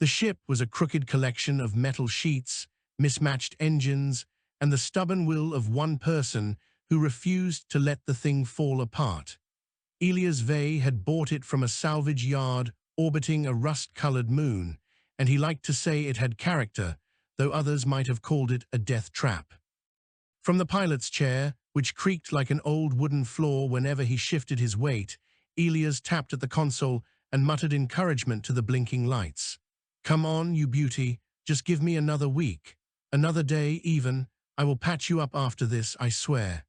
The ship was a crooked collection of metal sheets, mismatched engines, and the stubborn will of one person who refused to let the thing fall apart. Elias Vey had bought it from a salvage yard orbiting a rust-colored moon, and he liked to say it had character, though others might have called it a death trap. From the pilot's chair, which creaked like an old wooden floor whenever he shifted his weight, Elias tapped at the console and muttered encouragement to the blinking lights. "Come on, you beauty, just give me another week. Another day, even. I will patch you up after this, I swear."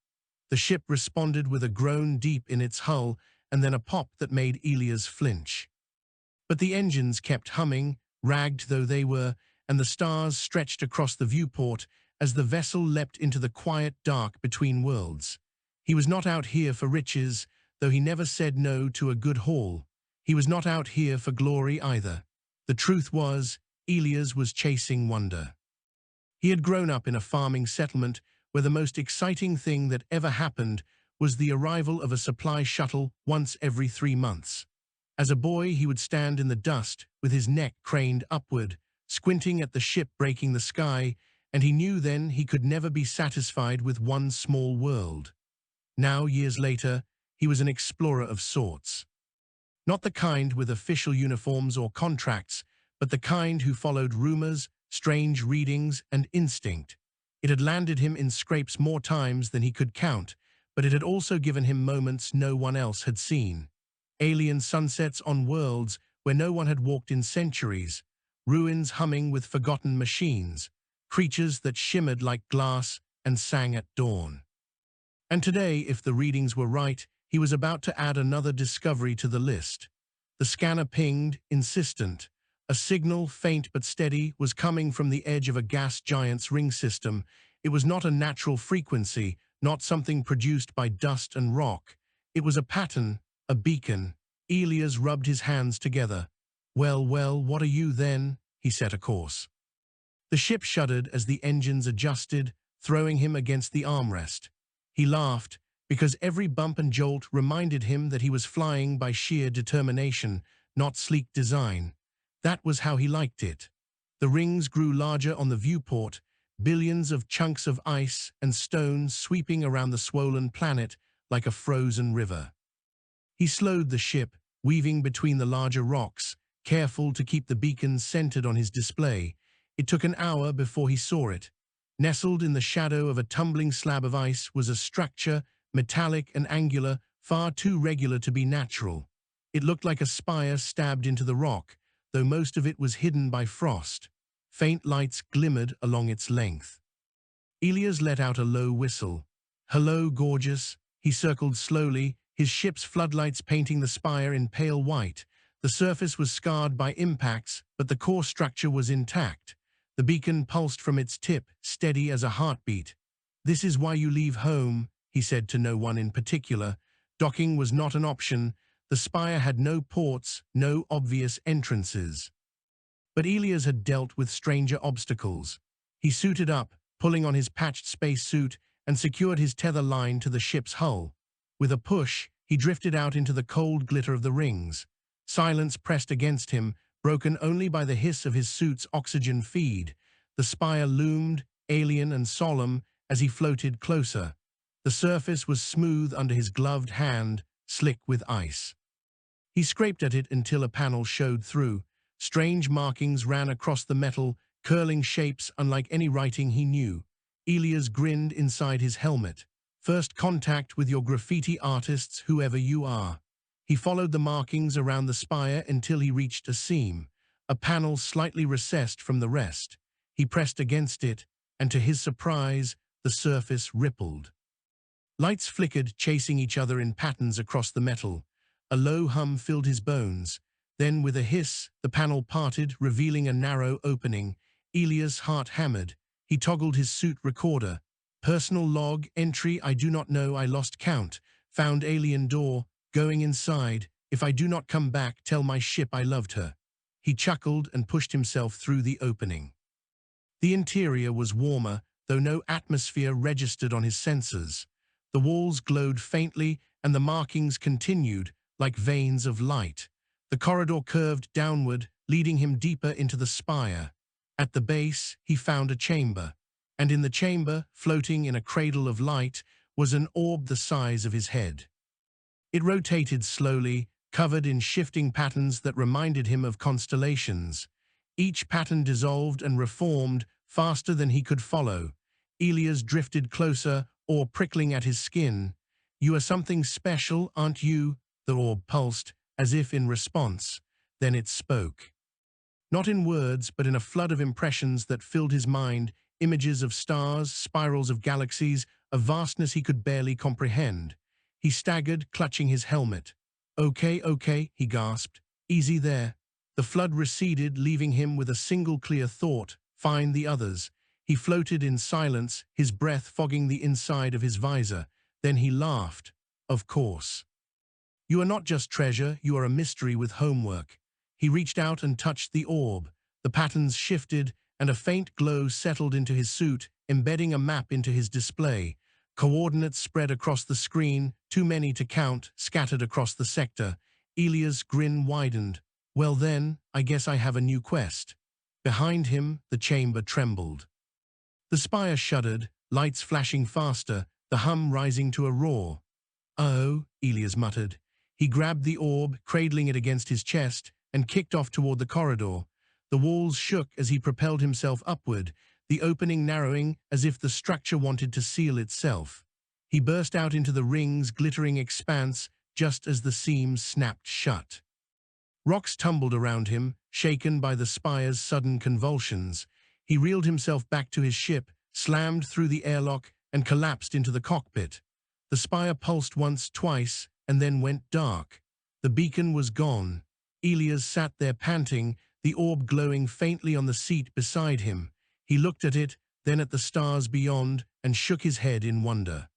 The ship responded with a groan deep in its hull and then a pop that made Elias flinch. But the engines kept humming, ragged though they were, and the stars stretched across the viewport as the vessel leapt into the quiet dark between worlds. He was not out here for riches, though he never said no to a good haul. He was not out here for glory either. The truth was, Elias was chasing wonder. He had grown up in a farming settlement where the most exciting thing that ever happened was the arrival of a supply shuttle once every 3 months. As a boy, he would stand in the dust with his neck craned upward, squinting at the ship breaking the sky, and he knew then he could never be satisfied with one small world. Now, years later, he was an explorer of sorts. Not the kind with official uniforms or contracts, but the kind who followed rumors, strange readings, and instinct. It had landed him in scrapes more times than he could count, but it had also given him moments no one else had seen. Alien sunsets on worlds where no one had walked in centuries, ruins humming with forgotten machines, creatures that shimmered like glass and sang at dawn. And today, if the readings were right, he was about to add another discovery to the list. The scanner pinged, insistent. A signal, faint but steady, was coming from the edge of a gas giant's ring system. It was not a natural frequency, not something produced by dust and rock. It was a pattern, a beacon. Elias rubbed his hands together. "Well, well, what are you then?" he set a course. The ship shuddered as the engines adjusted, throwing him against the armrest. He laughed, because every bump and jolt reminded him that he was flying by sheer determination, not sleek design. That was how he liked it. The rings grew larger on the viewport, billions of chunks of ice and stone sweeping around the swollen planet like a frozen river. He slowed the ship, weaving between the larger rocks, careful to keep the beacon centered on his display. It took an hour before he saw it. Nestled in the shadow of a tumbling slab of ice was a structure, metallic and angular, far too regular to be natural. It looked like a spire stabbed into the rock, though most of it was hidden by frost. Faint lights glimmered along its length. Elias let out a low whistle. "Hello, gorgeous." He circled slowly, his ship's floodlights painting the spire in pale white. The surface was scarred by impacts, but the core structure was intact. The beacon pulsed from its tip, steady as a heartbeat. "This is why you leave home," he said to no one in particular. Docking was not an option. The spire had no ports, no obvious entrances. But Elias had dealt with stranger obstacles. He suited up, pulling on his patched spacesuit, and secured his tether line to the ship's hull. With a push, he drifted out into the cold glitter of the rings. Silence pressed against him, broken only by the hiss of his suit's oxygen feed. The spire loomed, alien and solemn, as he floated closer. The surface was smooth under his gloved hand, slick with ice. He scraped at it until a panel showed through. Strange markings ran across the metal, curling shapes unlike any writing he knew. Elias grinned inside his helmet. "First contact with your graffiti artists, whoever you are." He followed the markings around the spire until he reached a seam, a panel slightly recessed from the rest. He pressed against it, and to his surprise, the surface rippled. Lights flickered, chasing each other in patterns across the metal. A low hum filled his bones. Then, with a hiss, the panel parted, revealing a narrow opening. Elias' heart hammered. He toggled his suit recorder. "Personal log, entry, I do not know, I lost count. Found alien door, going inside. If I do not come back, tell my ship I loved her." He chuckled and pushed himself through the opening. The interior was warmer, though no atmosphere registered on his sensors. The walls glowed faintly, and the markings continued, like veins of light. The corridor curved downward, leading him deeper into the spire. At the base, he found a chamber, and in the chamber, floating in a cradle of light, was an orb the size of his head. It rotated slowly, covered in shifting patterns that reminded him of constellations. Each pattern dissolved and reformed faster than he could follow. Elias drifted closer, or prickling at his skin. "You are something special, aren't you?" the orb pulsed, as if in response. Then it spoke. Not in words, but in a flood of impressions that filled his mind, images of stars, spirals of galaxies, a vastness he could barely comprehend. He staggered, clutching his helmet. Okay, he gasped. "Easy there." The flood receded, leaving him with a single clear thought: find the others. He floated in silence, his breath fogging the inside of his visor. Then he laughed. "Of course. You are not just treasure, you are a mystery with homework." He reached out and touched the orb. The patterns shifted, and a faint glow settled into his suit, embedding a map into his display. Coordinates spread across the screen, too many to count, scattered across the sector. Elias' grin widened. "Well then, I guess I have a new quest." Behind him, the chamber trembled. The spire shuddered, lights flashing faster, the hum rising to a roar. "Oh," Elias muttered. He grabbed the orb, cradling it against his chest, and kicked off toward the corridor. The walls shook as he propelled himself upward, the opening narrowing as if the structure wanted to seal itself. He burst out into the ring's glittering expanse just as the seams snapped shut. Rocks tumbled around him, shaken by the spire's sudden convulsions. He reeled himself back to his ship, slammed through the airlock, and collapsed into the cockpit. The spire pulsed once, twice, and then went dark. The beacon was gone. Elias sat there panting, the orb glowing faintly on the seat beside him. He looked at it, then at the stars beyond, and shook his head in wonder.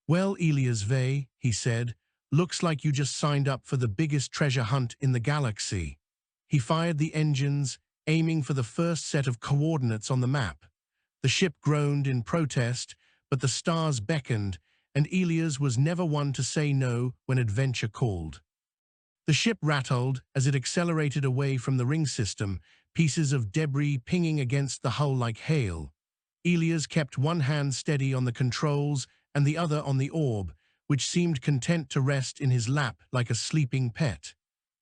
"Well, Elias V," he said, "looks like you just signed up for the biggest treasure hunt in the galaxy." He fired the engines, aiming for the first set of coordinates on the map. The ship groaned in protest, but the stars beckoned, and Elias was never one to say no when adventure called. The ship rattled as it accelerated away from the ring system, pieces of debris pinging against the hull like hail. Elias kept one hand steady on the controls and the other on the orb, which seemed content to rest in his lap like a sleeping pet.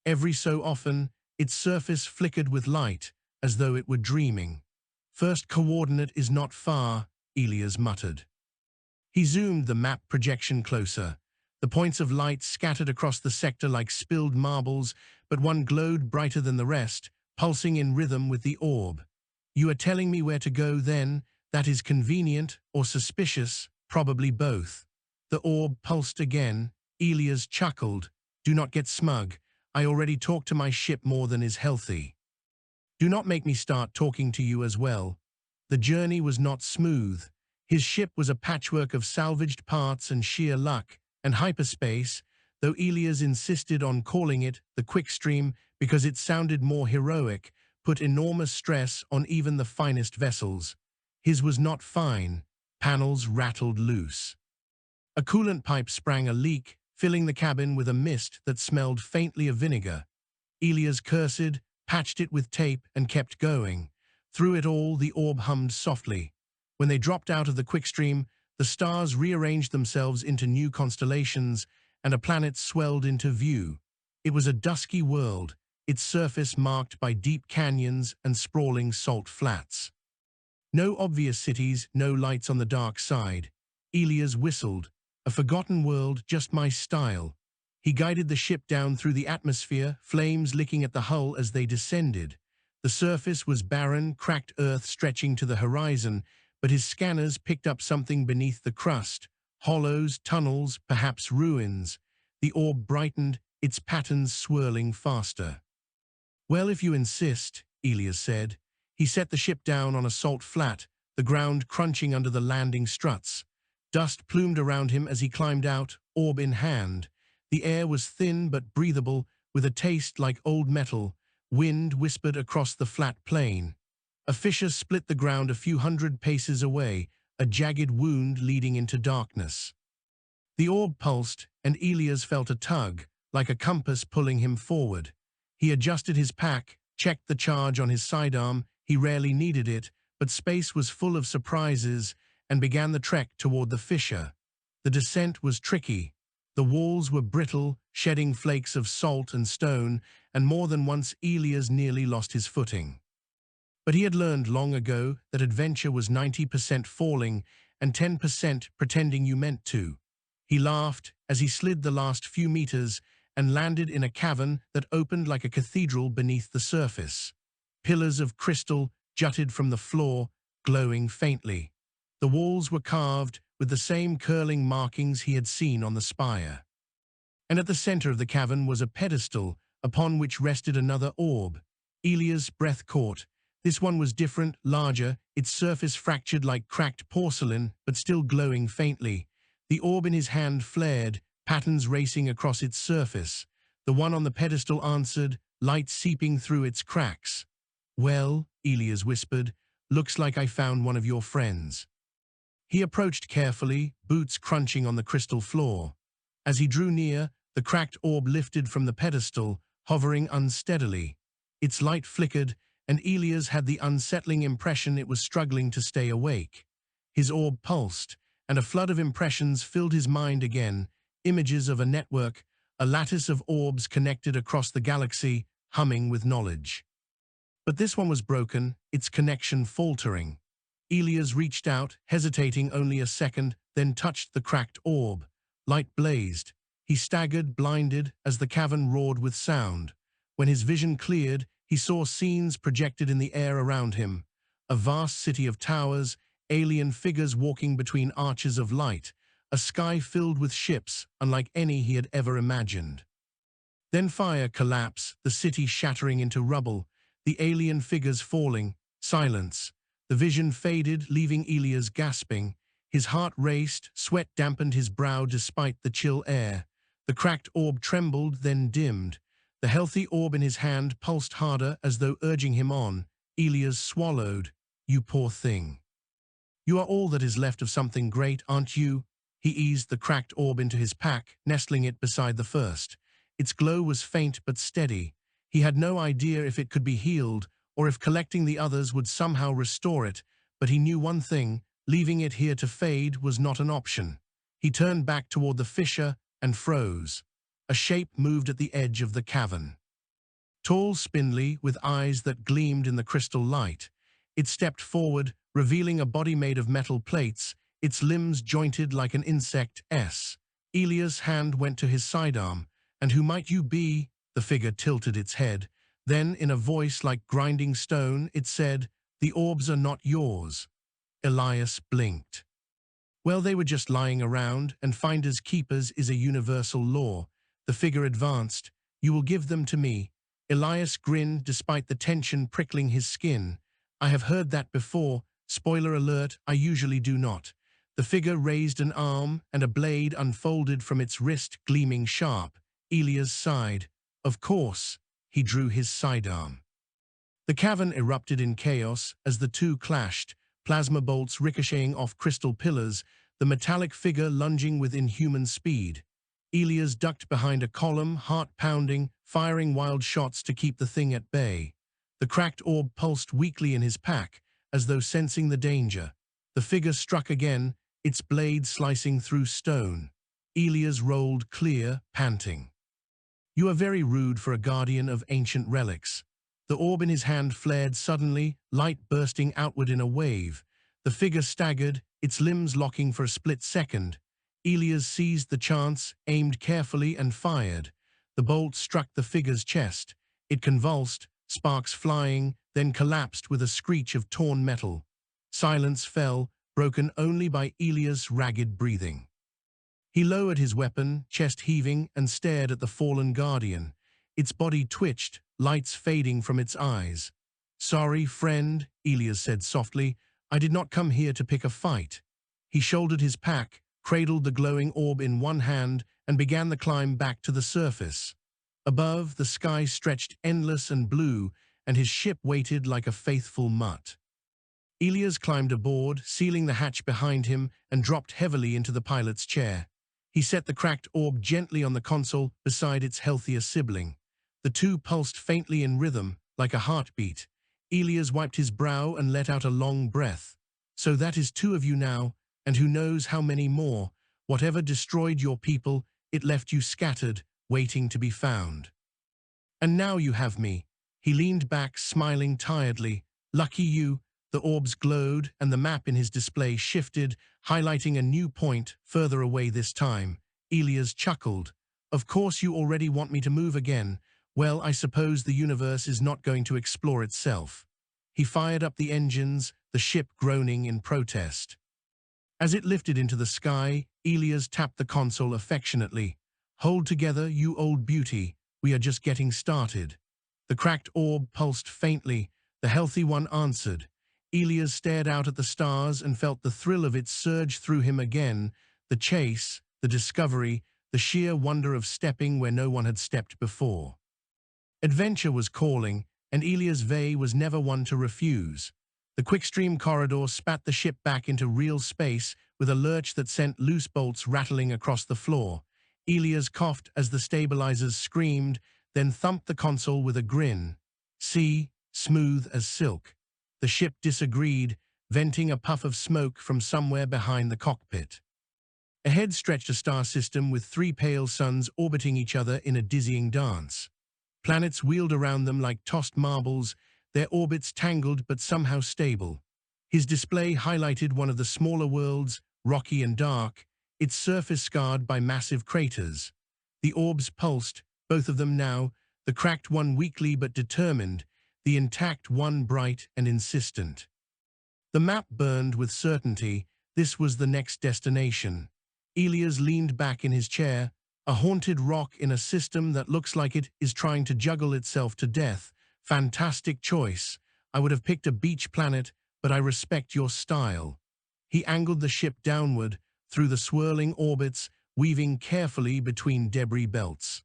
Every so often, its surface flickered with light, as though it were dreaming. "First coordinate is not far," Elias muttered. He zoomed the map projection closer. The points of light scattered across the sector like spilled marbles, but one glowed brighter than the rest, pulsing in rhythm with the orb. "You are telling me where to go, then? That is convenient or suspicious, probably both." The orb pulsed again. Elias chuckled. "Do not get smug. I already talk to my ship more than is healthy. Do not make me start talking to you as well." The journey was not smooth. His ship was a patchwork of salvaged parts and sheer luck, and hyperspace, though Elias insisted on calling it the Quickstream because it sounded more heroic, put enormous stress on even the finest vessels. His was not fine. Panels rattled loose. A coolant pipe sprang a leak, filling the cabin with a mist that smelled faintly of vinegar. Elias cursed, patched it with tape, and kept going. Through it all, the orb hummed softly. When they dropped out of the Quickstream, the stars rearranged themselves into new constellations, and a planet swelled into view. It was a dusky world, its surface marked by deep canyons and sprawling salt flats. No obvious cities, no lights on the dark side. Elias whistled. "A forgotten world, just my style." He guided the ship down through the atmosphere, flames licking at the hull as they descended. The surface was barren, cracked earth stretching to the horizon, but his scanners picked up something beneath the crust. Hollows, tunnels, perhaps ruins. The orb brightened, its patterns swirling faster. "Well, if you insist," Elias said. He set the ship down on a salt flat, the ground crunching under the landing struts. Dust plumed around him as he climbed out, orb in hand. The air was thin but breathable, with a taste like old metal. Wind whispered across the flat plain. A fissure split the ground a few hundred paces away, a jagged wound leading into darkness. The orb pulsed, and Elias felt a tug, like a compass pulling him forward. He adjusted his pack, checked the charge on his sidearm. He rarely needed it, but space was full of surprises, and began the trek toward the fissure. The descent was tricky. The walls were brittle, shedding flakes of salt and stone, and more than once Elias nearly lost his footing. But he had learned long ago that adventure was 90% falling and 10% pretending you meant to. He laughed as he slid the last few meters and landed in a cavern that opened like a cathedral beneath the surface. Pillars of crystal jutted from the floor, glowing faintly. The walls were carved with the same curling markings he had seen on the spire. And at the center of the cavern was a pedestal upon which rested another orb. Elias' breath caught. This one was different, larger, its surface fractured like cracked porcelain, but still glowing faintly. The orb in his hand flared, patterns racing across its surface. The one on the pedestal answered, light seeping through its cracks. "Well," Elias whispered, "looks like I found one of your friends." He approached carefully, boots crunching on the crystal floor. As he drew near, the cracked orb lifted from the pedestal, hovering unsteadily. Its light flickered, and Elias had the unsettling impression it was struggling to stay awake. His orb pulsed, and a flood of impressions filled his mind again, images of a network, a lattice of orbs connected across the galaxy, humming with knowledge. But this one was broken, its connection faltering. Elias reached out, hesitating only a second, then touched the cracked orb. Light blazed. He staggered, blinded, as the cavern roared with sound. When his vision cleared, he saw scenes projected in the air around him. A vast city of towers, alien figures walking between arches of light, a sky filled with ships unlike any he had ever imagined. Then fire collapsed, the city shattering into rubble, the alien figures falling, silence. The vision faded, leaving Elias gasping. His heart raced, sweat dampened his brow despite the chill air. The cracked orb trembled, then dimmed. The healthy orb in his hand pulsed harder as though urging him on. Elias swallowed. "You poor thing. You are all that is left of something great, aren't you?" He eased the cracked orb into his pack, nestling it beside the first. Its glow was faint but steady. He had no idea if it could be healed, or if collecting the others would somehow restore it, but he knew one thing, leaving it here to fade was not an option. He turned back toward the fissure and froze. A shape moved at the edge of the cavern. Tall, spindly, with eyes that gleamed in the crystal light. It stepped forward, revealing a body made of metal plates, its limbs jointed like an insect's. Elias' hand went to his sidearm. "And who might you be?" The figure tilted its head. Then, in a voice like grinding stone, it said, "The orbs are not yours." Elias blinked. "Well, they were just lying around, and finders keepers is a universal law." The figure advanced. "You will give them to me." Elias grinned despite the tension prickling his skin. "I have heard that before. Spoiler alert, I usually do not." The figure raised an arm, and a blade unfolded from its wrist, gleaming sharp. Elias sighed. "Of course." He drew his sidearm. The cavern erupted in chaos as the two clashed, plasma bolts ricocheting off crystal pillars, the metallic figure lunging with inhuman speed. Elias ducked behind a column, heart pounding, firing wild shots to keep the thing at bay. The cracked orb pulsed weakly in his pack, as though sensing the danger. The figure struck again, its blade slicing through stone. Elias rolled clear, panting. "You are very rude for a guardian of ancient relics." The orb in his hand flared suddenly, light bursting outward in a wave. The figure staggered, its limbs locking for a split second. Elias seized the chance, aimed carefully, and fired. The bolt struck the figure's chest. It convulsed, sparks flying, then collapsed with a screech of torn metal. Silence fell, broken only by Elias' ragged breathing. He lowered his weapon, chest heaving, and stared at the fallen guardian. Its body twitched, lights fading from its eyes. "Sorry, friend," Elias said softly. "I did not come here to pick a fight." He shouldered his pack, cradled the glowing orb in one hand, and began the climb back to the surface. Above, the sky stretched endless and blue, and his ship waited like a faithful mutt. Elias climbed aboard, sealing the hatch behind him, and dropped heavily into the pilot's chair. He set the cracked orb gently on the console beside its healthier sibling. The two pulsed faintly in rhythm, like a heartbeat. Elias wiped his brow and let out a long breath. So that is 2 of you now, and who knows how many more. Whatever destroyed your people, it left you scattered, waiting to be found. And now you have me. He leaned back, smiling tiredly. Lucky you. The orbs glowed, and the map in his display shifted, highlighting a new point, further away this time. Elias chuckled. Of course you already want me to move again. Well, I suppose the universe is not going to explore itself. He fired up the engines, the ship groaning in protest. As it lifted into the sky, Elias tapped the console affectionately. Hold together, you old beauty. We are just getting started. The cracked orb pulsed faintly. The healthy one answered. Elias stared out at the stars and felt the thrill of it surge through him again. The chase, the discovery, the sheer wonder of stepping where no one had stepped before. Adventure was calling, and Elias Vey was never one to refuse. The quickstream corridor spat the ship back into real space with a lurch that sent loose bolts rattling across the floor. Elias coughed as the stabilizers screamed, then thumped the console with a grin. See, smooth as silk. The ship disagreed, venting a puff of smoke from somewhere behind the cockpit. Ahead stretched a star system with 3 pale suns orbiting each other in a dizzying dance. Planets wheeled around them like tossed marbles, their orbits tangled but somehow stable. His display highlighted one of the smaller worlds, rocky and dark, its surface scarred by massive craters. The orbs pulsed, both of them now, the cracked one weakly but determined, the intact one bright and insistent. The map burned with certainty. This was the next destination. Elias leaned back in his chair, a haunted rock in a system that looks like it is trying to juggle itself to death. Fantastic choice. I would have picked a beach planet, but I respect your style. He angled the ship downward, through the swirling orbits, weaving carefully between debris belts.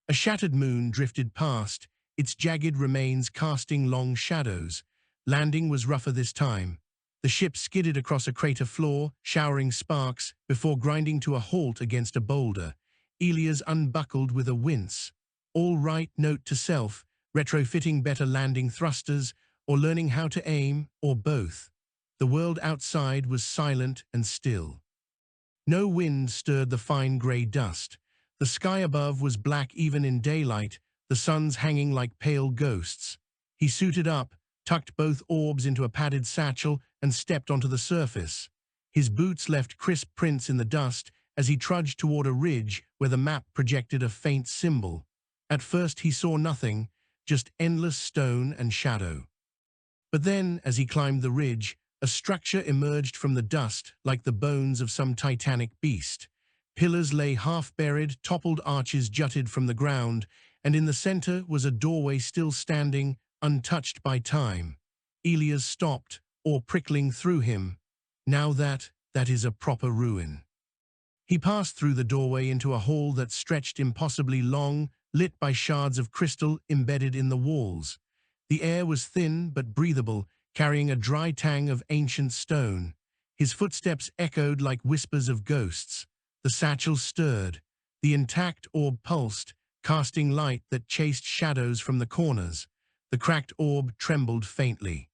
A shattered moon drifted past, its jagged remains casting long shadows. Landing was rougher this time. The ship skidded across a crater floor, showering sparks, before grinding to a halt against a boulder. Elias unbuckled with a wince. All right, note to self, retrofitting better landing thrusters, or learning how to aim, or both. The world outside was silent and still. No wind stirred the fine grey dust. The sky above was black even in daylight, the suns hanging like pale ghosts. He suited up, tucked both orbs into a padded satchel, and stepped onto the surface. His boots left crisp prints in the dust as he trudged toward a ridge where the map projected a faint symbol. At first he saw nothing, just endless stone and shadow. But then, as he climbed the ridge, a structure emerged from the dust like the bones of some titanic beast. Pillars lay half-buried, toppled arches jutted from the ground, and in the center was a doorway still standing, untouched by time. Elias stopped, awe prickling through him. Now that is a proper ruin. He passed through the doorway into a hall that stretched impossibly long, lit by shards of crystal embedded in the walls. The air was thin but breathable, carrying a dry tang of ancient stone. His footsteps echoed like whispers of ghosts. The satchel stirred. The intact orb pulsed, casting light that chased shadows from the corners. The cracked orb trembled faintly.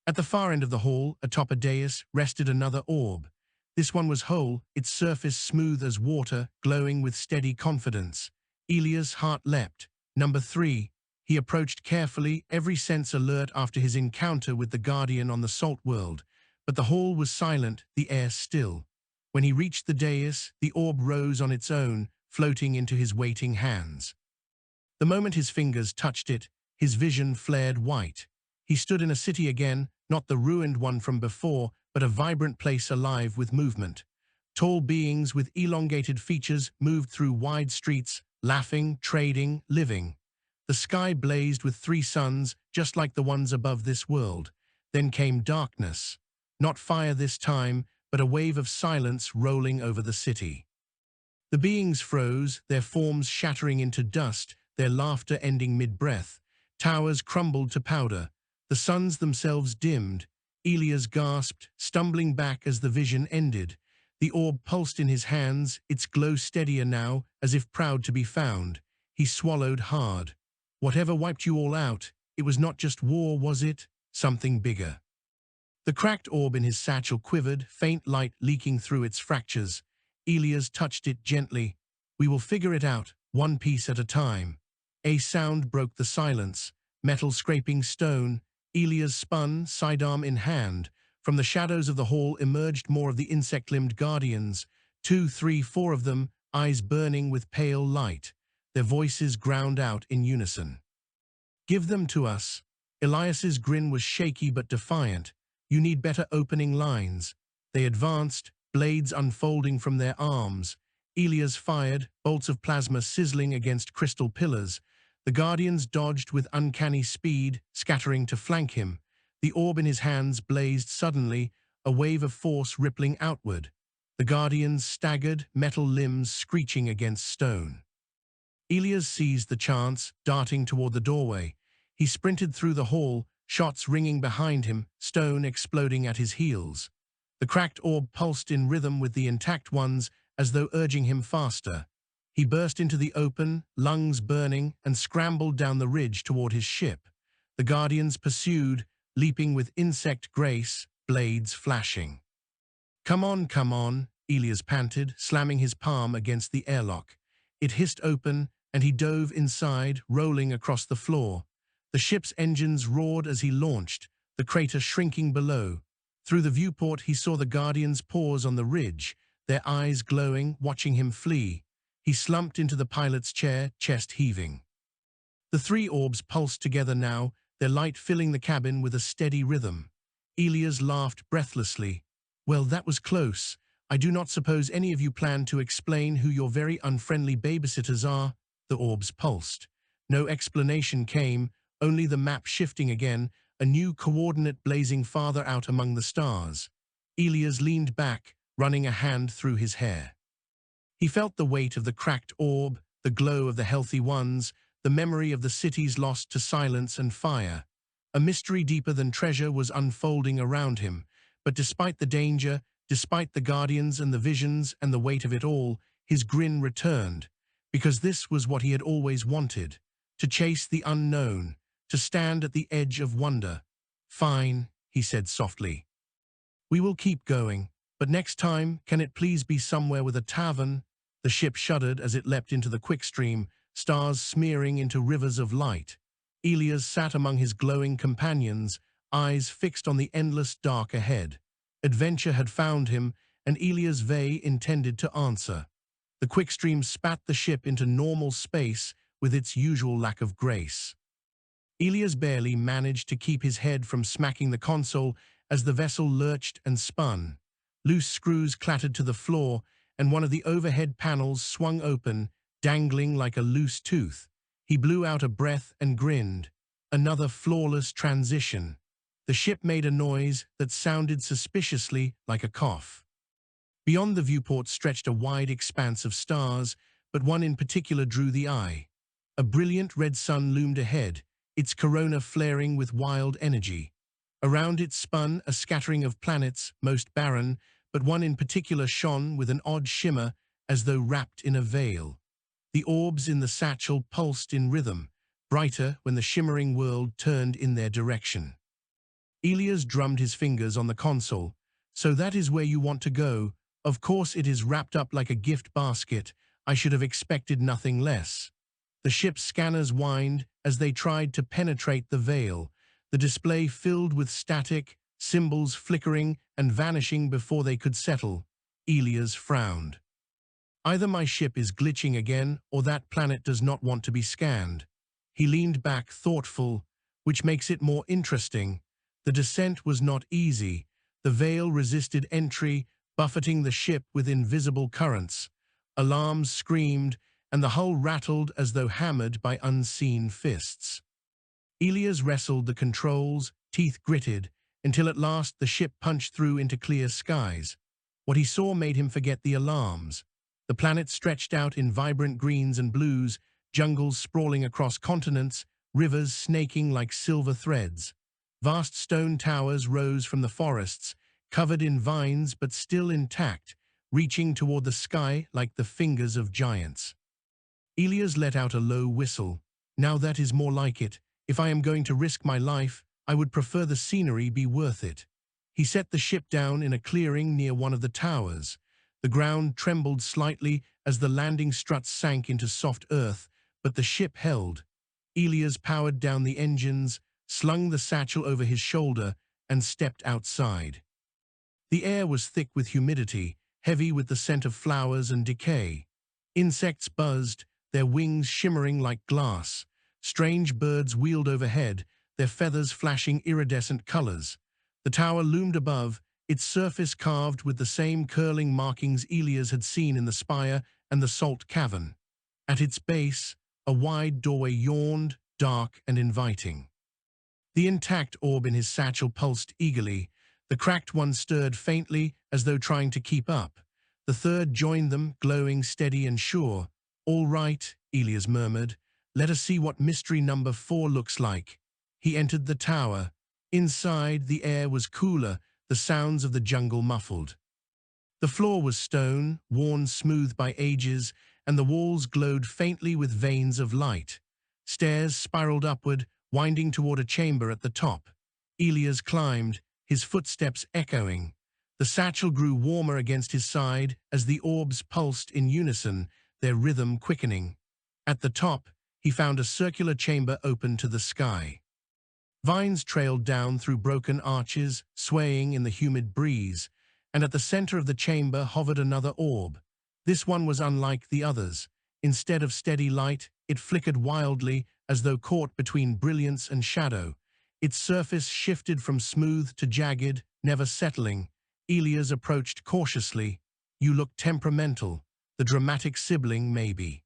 At the far end of the hall, atop a dais, rested another orb. This one was whole, its surface smooth as water, glowing with steady confidence. Elias' heart leapt. Number 3. He approached carefully, every sense alert after his encounter with the Guardian on the Salt World. But the hall was silent, the air still. When he reached the dais, the orb rose on its own, floating into his waiting hands. The moment his fingers touched it, his vision flared white. He stood in a city again, not the ruined one from before, but a vibrant place alive with movement. Tall beings with elongated features moved through wide streets, laughing, trading, living. The sky blazed with 3 suns, just like the ones above this world. Then came darkness. Not fire this time, but a wave of silence rolling over the city. The beings froze, their forms shattering into dust, their laughter ending mid-breath. Towers crumbled to powder. The suns themselves dimmed. Elias gasped, stumbling back as the vision ended. The orb pulsed in his hands, its glow steadier now, as if proud to be found. He swallowed hard. Whatever wiped you all out, It was not just war, was it? Something bigger. The cracked orb in his satchel quivered, faint light leaking through its fractures. Elias touched it gently. We will figure it out, one piece at a time. A sound broke the silence, metal scraping stone. Elias spun, sidearm in hand. From the shadows of the hall emerged more of the insect-limbed guardians. 2, 3, 4 of them, eyes burning with pale light. Their voices ground out in unison. Give them to us. Elias's grin was shaky but defiant. You need better opening lines. They advanced, blades unfolding from their arms. Elias fired, bolts of plasma sizzling against crystal pillars. The guardians dodged with uncanny speed, scattering to flank him. The orb in his hands blazed suddenly, a wave of force rippling outward. The guardians staggered, metal limbs screeching against stone. Elias seized the chance, darting toward the doorway. He sprinted through the hall, shots ringing behind him, stone exploding at his heels. The cracked orb pulsed in rhythm with the intact ones, as though urging him faster. He burst into the open, lungs burning, and scrambled down the ridge toward his ship. The guardians pursued, leaping with insect grace, blades flashing. Come on, Elias panted, slamming his palm against the airlock. It hissed open, and he dove inside, rolling across the floor. The ship's engines roared as he launched, the crater shrinking below. Through the viewport he saw the guardians pause on the ridge, their eyes glowing, watching him flee. He slumped into the pilot's chair, chest heaving. The 3 orbs pulsed together now, their light filling the cabin with a steady rhythm. Elias laughed breathlessly. Well, that was close. I do not suppose any of you plan to explain who your very unfriendly babysitters are? The orbs pulsed. No explanation came, only the map shifting again, a new coordinate blazing farther out among the stars. Elias leaned back, running a hand through his hair. He felt the weight of the cracked orb, the glow of the healthy ones, the memory of the cities lost to silence and fire. A mystery deeper than treasure was unfolding around him, but despite the danger, despite the guardians and the visions and the weight of it all, his grin returned, because this was what he had always wanted, to chase the unknown, to stand at the edge of wonder. Fine, he said softly. We will keep going, but next time, can it please be somewhere with a tavern? The ship shuddered as it leapt into the quickstream, stars smearing into rivers of light. Elias sat among his glowing companions, eyes fixed on the endless dark ahead. Adventure had found him, and Elias Vey intended to answer. The quickstream spat the ship into normal space with its usual lack of grace. Elias barely managed to keep his head from smacking the console as the vessel lurched and spun. Loose screws clattered to the floor, and one of the overhead panels swung open, dangling like a loose tooth. He blew out a breath and grinned. Another flawless transition. The ship made a noise that sounded suspiciously like a cough. Beyond the viewport stretched a wide expanse of stars, but one in particular drew the eye. A brilliant red sun loomed ahead, its corona flaring with wild energy. Around it spun a scattering of planets, most barren, but one in particular shone with an odd shimmer as though wrapped in a veil. The orbs in the satchel pulsed in rhythm, brighter when the shimmering world turned in their direction. Elias drummed his fingers on the console. So that is where you want to go. Of course it is wrapped up like a gift basket. I should have expected nothing less. The ship's scanners whined as they tried to penetrate the veil, the display filled with static, symbols flickering and vanishing before they could settle. Elias frowned. Either my ship is glitching again, or that planet does not want to be scanned. He leaned back, thoughtful, which makes it more interesting. The descent was not easy. The veil resisted entry, buffeting the ship with invisible currents. Alarms screamed, and the hull rattled as though hammered by unseen fists. Elias wrestled the controls, teeth gritted, until at last the ship punched through into clear skies. What he saw made him forget the alarms. The planet stretched out in vibrant greens and blues, jungles sprawling across continents, rivers snaking like silver threads. Vast stone towers rose from the forests, covered in vines but still intact, reaching toward the sky like the fingers of giants. Elias let out a low whistle. Now that is more like it. If I am going to risk my life, I would prefer the scenery be worth it. He set the ship down in a clearing near one of the towers. The ground trembled slightly as the landing struts sank into soft earth, but the ship held. Elias powered down the engines, slung the satchel over his shoulder, and stepped outside. The air was thick with humidity, heavy with the scent of flowers and decay. Insects buzzed, their wings shimmering like glass. Strange birds wheeled overhead, their feathers flashing iridescent colors. The tower loomed above, its surface carved with the same curling markings Elias had seen in the spire and the salt cavern. At its base, a wide doorway yawned, dark and inviting. The intact orb in his satchel pulsed eagerly. The cracked one stirred faintly as though trying to keep up. The third joined them, glowing steady and sure. "All right," Elias murmured. "Let us see what mystery number 4 looks like." He entered the tower. Inside, the air was cooler, the sounds of the jungle muffled. The floor was stone, worn smooth by ages, and the walls glowed faintly with veins of light. Stairs spiraled upward, winding toward a chamber at the top. Elias climbed, his footsteps echoing. The satchel grew warmer against his side as the orbs pulsed in unison, their rhythm quickening. At the top, he found a circular chamber open to the sky. Vines trailed down through broken arches, swaying in the humid breeze, and at the center of the chamber hovered another orb. This one was unlike the others. Instead of steady light, it flickered wildly as though caught between brilliance and shadow. Its surface shifted from smooth to jagged, never settling. Elias approached cautiously. "You look temperamental, the dramatic sibling maybe."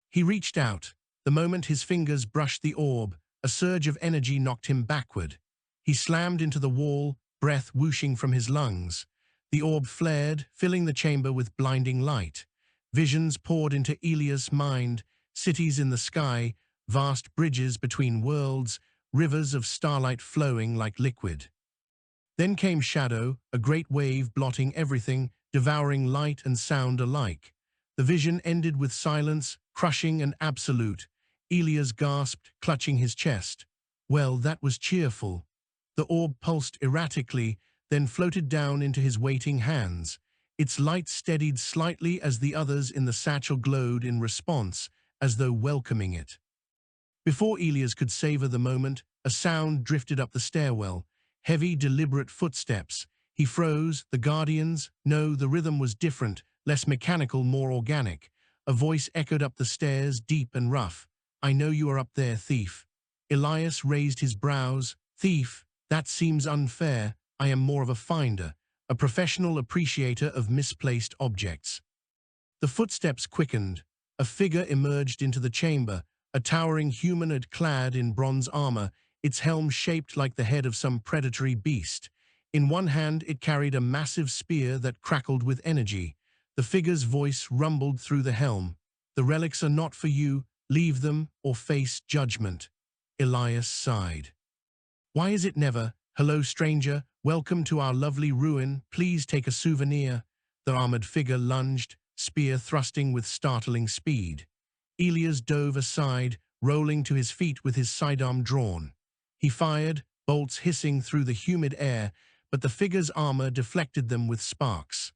He reached out. The moment his fingers brushed the orb, a surge of energy knocked him backward. He slammed into the wall, breath whooshing from his lungs. The orb flared, filling the chamber with blinding light. Visions poured into Elias' mind, cities in the sky, vast bridges between worlds, rivers of starlight flowing like liquid. Then came shadow, a great wave blotting everything, devouring light and sound alike. The vision ended with silence, crushing and absolute. Elias gasped, clutching his chest. Well, that was cheerful. The orb pulsed erratically, then floated down into his waiting hands. Its light steadied slightly as the others in the satchel glowed in response, as though welcoming it. Before Elias could savor the moment, a sound drifted up the stairwell. Heavy, deliberate footsteps. He froze. The guardians? No, the rhythm was different, less mechanical, more organic. A voice echoed up the stairs, deep and rough. "I know you are up there, thief." Elias raised his brows. "Thief? That seems unfair. I am more of a finder, a professional appreciator of misplaced objects." The footsteps quickened. A figure emerged into the chamber, a towering humanoid clad in bronze armor, its helm shaped like the head of some predatory beast. In one hand, it carried a massive spear that crackled with energy. The figure's voice rumbled through the helm. "The relics are not for you. Leave them or face judgment." Elias sighed. "Why is it never, 'Hello, stranger, welcome to our lovely ruin, please take a souvenir'?" The armored figure lunged, spear thrusting with startling speed. Elias dove aside, rolling to his feet with his sidearm drawn. He fired, bolts hissing through the humid air, but the figure's armor deflected them with sparks.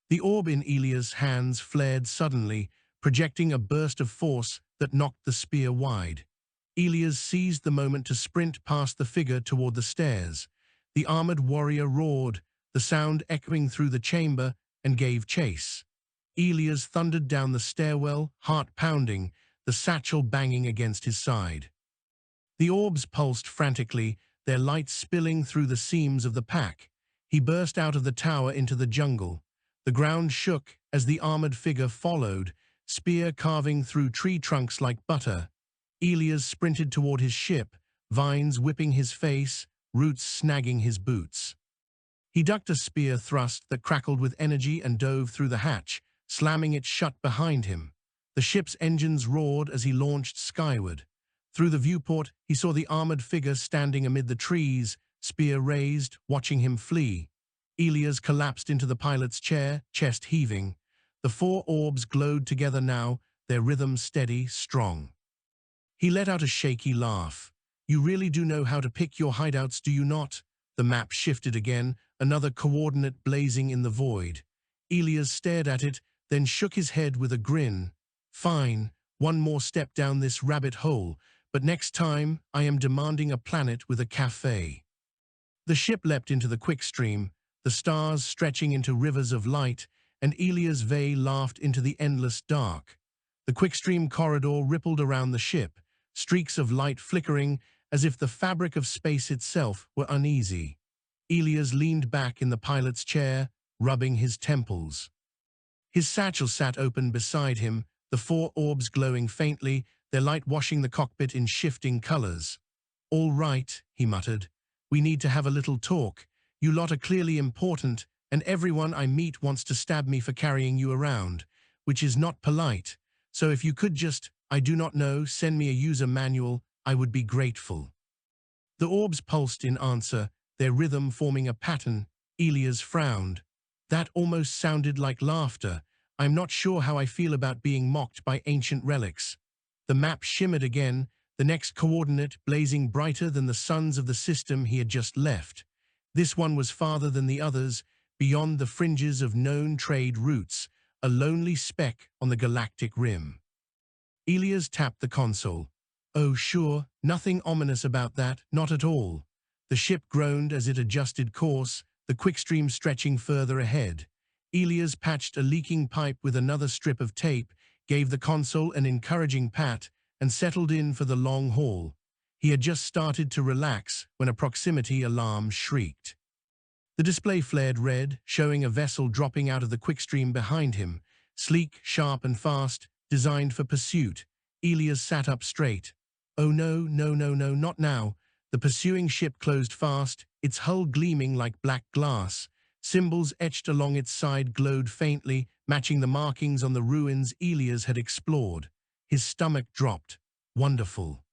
The orb in Elias' hands flared suddenly, projecting a burst of force that knocked the spear wide. Elias seized the moment to sprint past the figure toward the stairs. The armored warrior roared, the sound echoing through the chamber, and gave chase. Elias thundered down the stairwell, heart pounding, the satchel banging against his side. The orbs pulsed frantically, their light spilling through the seams of the pack. He burst out of the tower into the jungle. The ground shook as the armored figure followed, spear carving through tree trunks like butter. Elias sprinted toward his ship, vines whipping his face, roots snagging his boots. He ducked a spear thrust that crackled with energy and dove through the hatch, slamming it shut behind him. The ship's engines roared as he launched skyward. Through the viewport, he saw the armored figure standing amid the trees, spear raised, watching him flee. Elias collapsed into the pilot's chair, chest heaving. The 4 orbs glowed together now, their rhythm steady, strong. He let out a shaky laugh. You really do know how to pick your hideouts, do you not? The map shifted again, another coordinate blazing in the void. Elias stared at it, then shook his head with a grin. Fine, one more step down this rabbit hole, but next time I am demanding a planet with a cafe. The ship leapt into the quickstream, the stars stretching into rivers of light, and Elias Vey laughed into the endless dark. The quickstream corridor rippled around the ship, streaks of light flickering as if the fabric of space itself were uneasy. Elias leaned back in the pilot's chair, rubbing his temples. His satchel sat open beside him, the four orbs glowing faintly, their light washing the cockpit in shifting colors. "All right," he muttered. "We need to have a little talk. You lot are clearly important, and everyone I meet wants to stab me for carrying you around, which is not polite. So if you could just, I do not know, send me a user manual, I would be grateful." The orbs pulsed in answer, their rhythm forming a pattern. Elias frowned. "That almost sounded like laughter. I'm not sure how I feel about being mocked by ancient relics." The map shimmered again, the next coordinate blazing brighter than the suns of the system he had just left. This one was farther than the others, beyond the fringes of known trade routes, a lonely speck on the galactic rim. Elias tapped the console. "Oh sure, nothing ominous about that, not at all." The ship groaned as it adjusted course, the quickstream stretching further ahead. Elias patched a leaking pipe with another strip of tape, gave the console an encouraging pat, and settled in for the long haul. He had just started to relax when a proximity alarm shrieked. The display flared red, showing a vessel dropping out of the quickstream behind him, sleek, sharp, and fast, designed for pursuit. Elias sat up straight. "Oh no, no, no, no, not now." The pursuing ship closed fast, its hull gleaming like black glass. Symbols etched along its side glowed faintly, matching the markings on the ruins Elias had explored. His stomach dropped. Wonderful.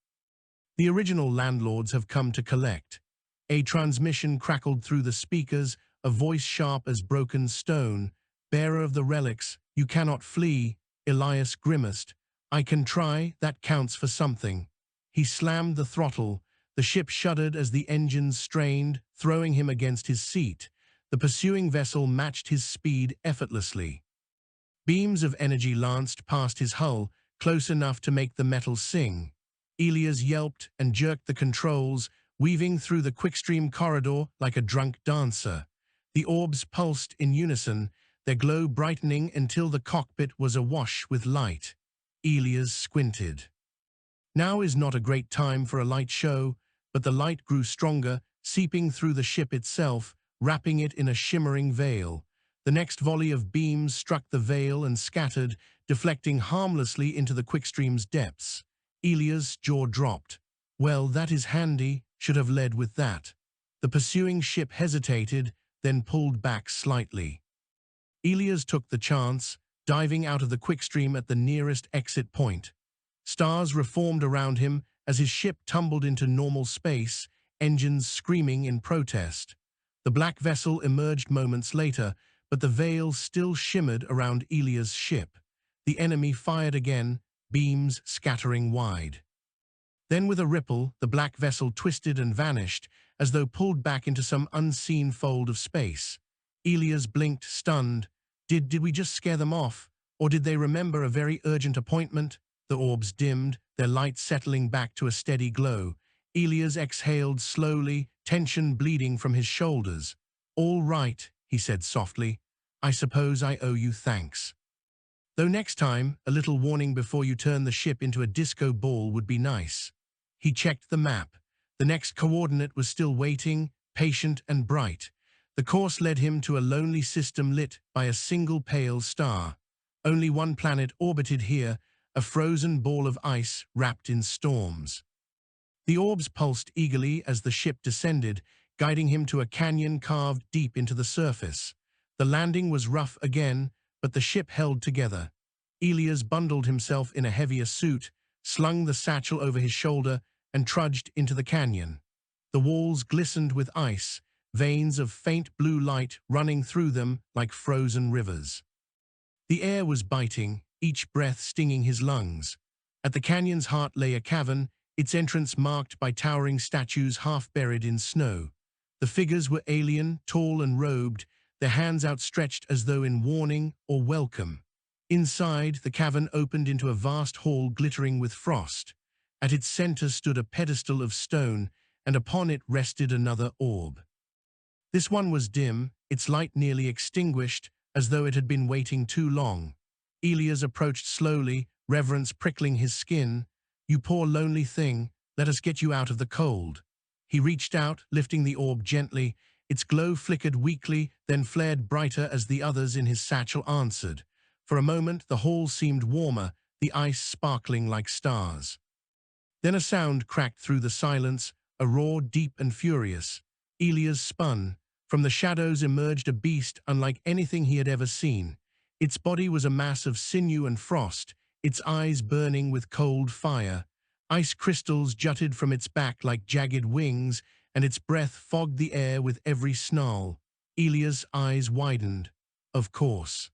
The original landlords have come to collect. A transmission crackled through the speakers, a voice sharp as broken stone. "Bearer of the relics, you cannot flee." Elias grimaced. "I can try, that counts for something." He slammed the throttle. The ship shuddered as the engines strained, throwing him against his seat. The pursuing vessel matched his speed effortlessly. Beams of energy lanced past his hull, close enough to make the metal sing. Elias yelped and jerked the controls, weaving through the quickstream corridor like a drunk dancer. The orbs pulsed in unison, their glow brightening until the cockpit was awash with light. Elias squinted. Now is not a great time for a light show, but the light grew stronger, seeping through the ship itself, wrapping it in a shimmering veil. The next volley of beams struck the veil and scattered, deflecting harmlessly into the quickstream's depths. Elias' jaw dropped. "Well, that is handy, should have led with that." The pursuing ship hesitated, then pulled back slightly. Elias took the chance, diving out of the quickstream at the nearest exit point. Stars reformed around him as his ship tumbled into normal space, engines screaming in protest. The black vessel emerged moments later, but the veil still shimmered around Elias' ship. The enemy fired again, beams scattering wide. Then with a ripple, the black vessel twisted and vanished, as though pulled back into some unseen fold of space. Elias blinked, stunned. Did we just scare them off? Or did they remember a very urgent appointment? The orbs dimmed, their light settling back to a steady glow. Elias exhaled slowly, tension bleeding from his shoulders. "All right," he said softly. "I suppose I owe you thanks. Though next time, a little warning before you turn the ship into a disco ball would be nice." He checked the map. The next coordinate was still waiting, patient and bright. The course led him to a lonely system lit by a single pale star. Only one planet orbited here, a frozen ball of ice wrapped in storms. The orbs pulsed eagerly as the ship descended, guiding him to a canyon carved deep into the surface. The landing was rough again, but the ship held together. Elias bundled himself in a heavier suit, slung the satchel over his shoulder, and trudged into the canyon. The walls glistened with ice, veins of faint blue light running through them like frozen rivers. The air was biting, each breath stinging his lungs. At the canyon's heart lay a cavern, its entrance marked by towering statues half buried in snow. The figures were alien, tall and robed, their hands outstretched as though in warning or welcome. Inside, the cavern opened into a vast hall glittering with frost. At its center stood a pedestal of stone, and upon it rested another orb. This one was dim, its light nearly extinguished, as though it had been waiting too long. Elias approached slowly, reverence prickling his skin. "You poor lonely thing, let us get you out of the cold." He reached out, lifting the orb gently. Its glow flickered weakly, then flared brighter as the others in his satchel answered. For a moment, the hall seemed warmer, the ice sparkling like stars. Then a sound cracked through the silence, a roar deep and furious. Elias spun. From the shadows emerged a beast unlike anything he had ever seen. Its body was a mass of sinew and frost, its eyes burning with cold fire. Ice crystals jutted from its back like jagged wings, and its breath fogged the air with every snarl. Elias' eyes widened. Of course.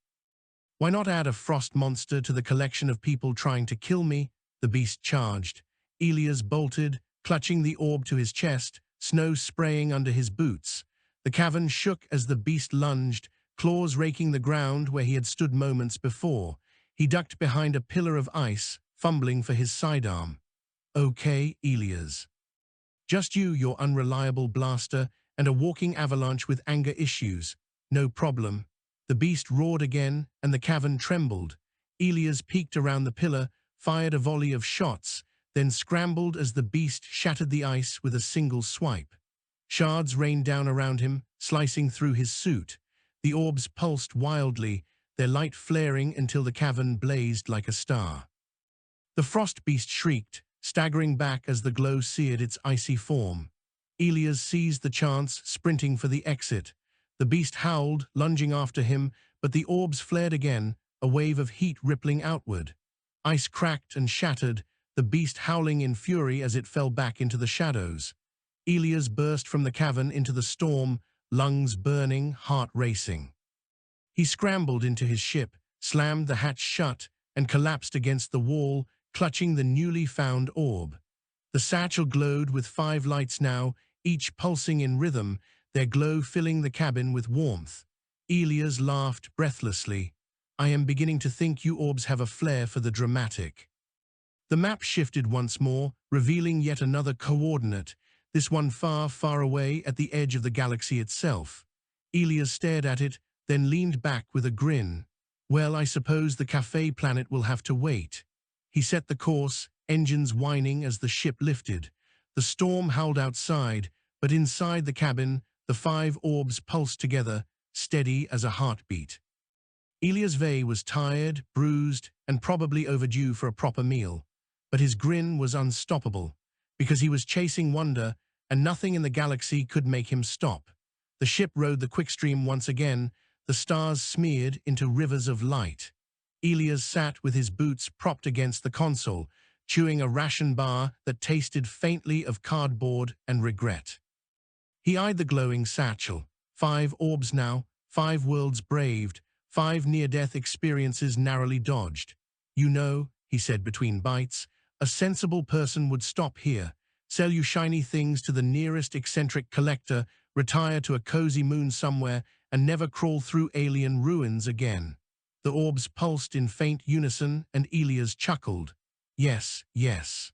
Why not add a frost monster to the collection of people trying to kill me? The beast charged. Elias bolted, clutching the orb to his chest, snow spraying under his boots. The cavern shook as the beast lunged, claws raking the ground where he had stood moments before. He ducked behind a pillar of ice, fumbling for his sidearm. "Okay, Elias. Just you, your unreliable blaster, and a walking avalanche with anger issues. No problem." The beast roared again, and the cavern trembled. Elias peeked around the pillar, fired a volley of shots, then scrambled as the beast shattered the ice with a single swipe. Shards rained down around him, slicing through his suit. The orbs pulsed wildly, their light flaring until the cavern blazed like a star. The frost beast shrieked, staggering back as the glow seared its icy form. Elias seized the chance, sprinting for the exit. The beast howled, lunging after him, but the orbs flared again, a wave of heat rippling outward. Ice cracked and shattered, the beast howling in fury as it fell back into the shadows. Elias burst from the cavern into the storm, lungs burning, heart racing. He scrambled into his ship, slammed the hatch shut, and collapsed against the wall, clutching the newly found orb. The satchel glowed with 5 lights now, each pulsing in rhythm, their glow filling the cabin with warmth. Elias laughed breathlessly. "I am beginning to think you orbs have a flair for the dramatic." The map shifted once more, revealing yet another coordinate, this one far, far away at the edge of the galaxy itself. Elias stared at it, then leaned back with a grin. "Well, I suppose the cafe planet will have to wait." He set the course, engines whining as the ship lifted. The storm howled outside, but inside the cabin, the 5 orbs pulsed together, steady as a heartbeat. Elias Vey was tired, bruised, and probably overdue for a proper meal. But his grin was unstoppable, because he was chasing wonder, and nothing in the galaxy could make him stop. The ship rode the quickstream once again, the stars smeared into rivers of light. Elias sat with his boots propped against the console, chewing a ration bar that tasted faintly of cardboard and regret. He eyed the glowing satchel. 5 orbs now, 5 worlds braved, 5 near-death experiences narrowly dodged. "You know," he said between bites, "a sensible person would stop here, sell you shiny things to the nearest eccentric collector, retire to a cozy moon somewhere, and never crawl through alien ruins again." The orbs pulsed in faint unison, and Elias chuckled. "Yes, yes.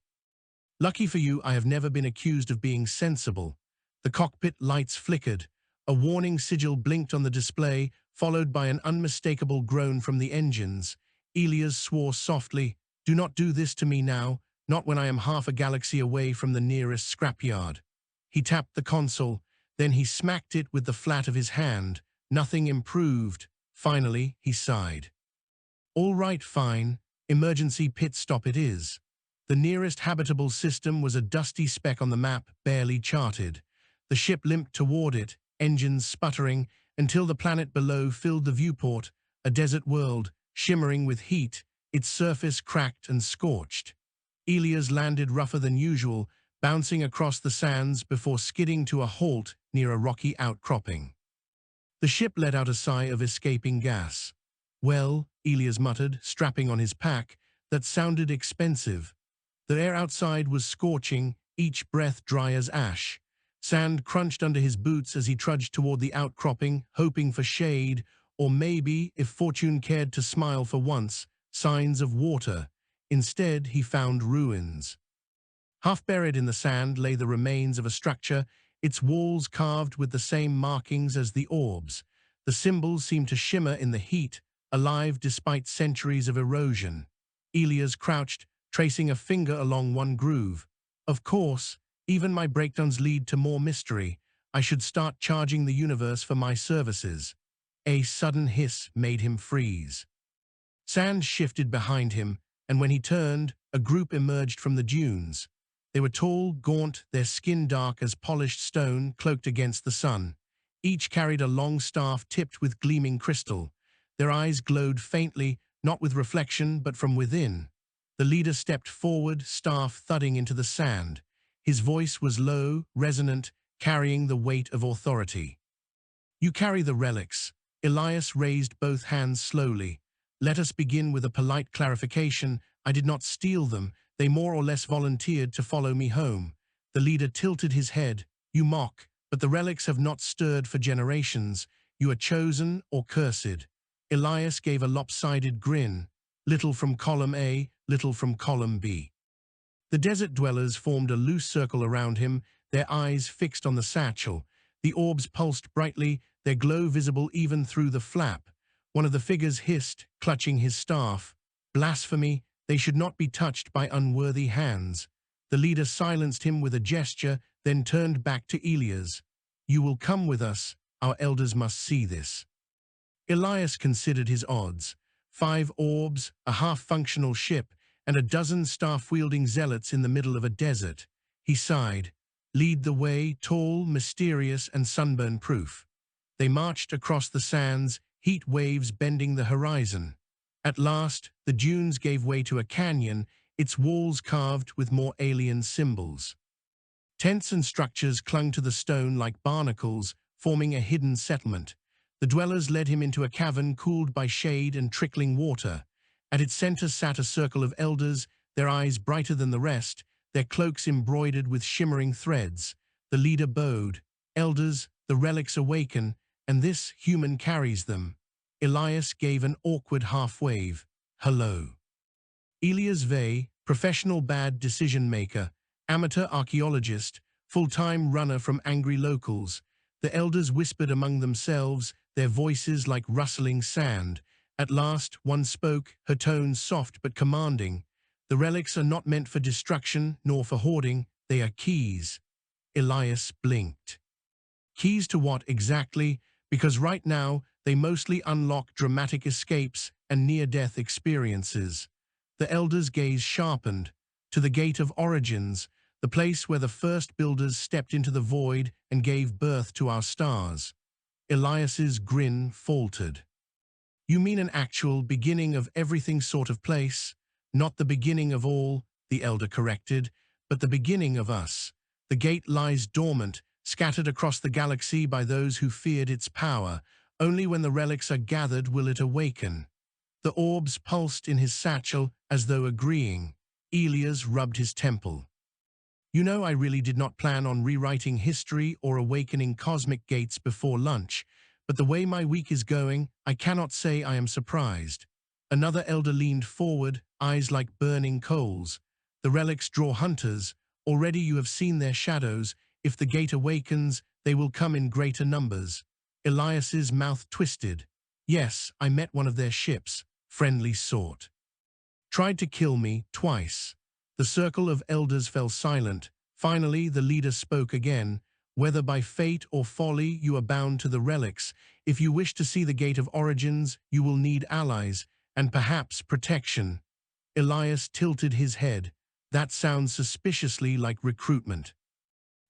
Lucky for you, I have never been accused of being sensible." The cockpit lights flickered. A warning sigil blinked on the display, followed by an unmistakable groan from the engines. Elias swore softly, "Do not do this to me now, not when I am half a galaxy away from the nearest scrapyard." He tapped the console, then he smacked it with the flat of his hand. Nothing improved. Finally, he sighed. "All right, fine. Emergency pit stop it is." The nearest habitable system was a dusty speck on the map, barely charted. The ship limped toward it, engines sputtering, until the planet below filled the viewport, a desert world, shimmering with heat, its surface cracked and scorched. Elias landed rougher than usual, bouncing across the sands before skidding to a halt near a rocky outcropping. The ship let out a sigh of escaping gas. "Well," Elias muttered, strapping on his pack, "that sounded expensive." The air outside was scorching, each breath dry as ash. Sand crunched under his boots as he trudged toward the outcropping, hoping for shade, or maybe, if fortune cared to smile for once, signs of water. Instead, he found ruins. Half buried in the sand lay the remains of a structure, its walls carved with the same markings as the orbs. The symbols seemed to shimmer in the heat, alive despite centuries of erosion. Elias crouched, tracing a finger along one groove. Of course, even my breakdowns lead to more mystery. I should start charging the universe for my services. A sudden hiss made him freeze. Sand shifted behind him, and when he turned, a group emerged from the dunes. They were tall, gaunt, their skin dark as polished stone cloaked against the sun. Each carried a long staff tipped with gleaming crystal. Their eyes glowed faintly, not with reflection, but from within. The leader stepped forward, staff thudding into the sand. His voice was low, resonant, carrying the weight of authority. "You carry the relics." Elias raised both hands slowly. "Let us begin with a polite clarification. I did not steal them. They more or less volunteered to follow me home." The leader tilted his head. "You mock, but the relics have not stirred for generations. You are chosen or cursed." Elias gave a lopsided grin. "Little from column A, little from column B." The desert dwellers formed a loose circle around him, their eyes fixed on the satchel. The orbs pulsed brightly, their glow visible even through the flap. One of the figures hissed, clutching his staff. "Blasphemy! They should not be touched by unworthy hands." The leader silenced him with a gesture, then turned back to Elias. "You will come with us. Our elders must see this." Elias considered his odds. 5 orbs, a half-functional ship, and a dozen staff-wielding zealots in the middle of a desert. He sighed. "Lead the way, tall, mysterious, and sunburn-proof." They marched across the sands, heat waves bending the horizon. At last, the dunes gave way to a canyon, its walls carved with more alien symbols. Tents and structures clung to the stone like barnacles, forming a hidden settlement. The dwellers led him into a cavern cooled by shade and trickling water. At its center sat a circle of elders, their eyes brighter than the rest, their cloaks embroidered with shimmering threads. The leader bowed. "Elders, the relics awaken, and this human carries them." Elias gave an awkward half-wave. "Hello." Elias Vey, professional bad decision-maker, amateur archaeologist, full-time runner from angry locals. The elders whispered among themselves, their voices like rustling sand. At last, one spoke, her tone soft but commanding. "The relics are not meant for destruction, nor for hoarding. They are keys." Elias blinked. "Keys to what exactly? Because right now, they mostly unlock dramatic escapes and near-death experiences." The elder's gaze sharpened. "To the Gate of Origins, the place where the first builders stepped into the void and gave birth to our stars." Elias's grin faltered. "You mean an actual beginning of everything sort of place? Not the beginning of all," the elder corrected, "but the beginning of us. The gate lies dormant, scattered across the galaxy by those who feared its power. Only when the relics are gathered will it awaken." The orbs pulsed in his satchel as though agreeing. Elias rubbed his temple. "You know, I really did not plan on rewriting history or awakening cosmic gates before lunch, but the way my week is going, I cannot say I am surprised." Another elder leaned forward, eyes like burning coals. "The relics draw hunters. Already you have seen their shadows. If the gate awakens, they will come in greater numbers." Elias's mouth twisted. "Yes, I met one of their ships. Friendly sort. Tried to kill me twice." The circle of elders fell silent. Finally, the leader spoke again. "Whether by fate or folly, you are bound to the relics. If you wish to see the Gate of Origins, you will need allies, and perhaps protection." Elias tilted his head. "That sounds suspiciously like recruitment."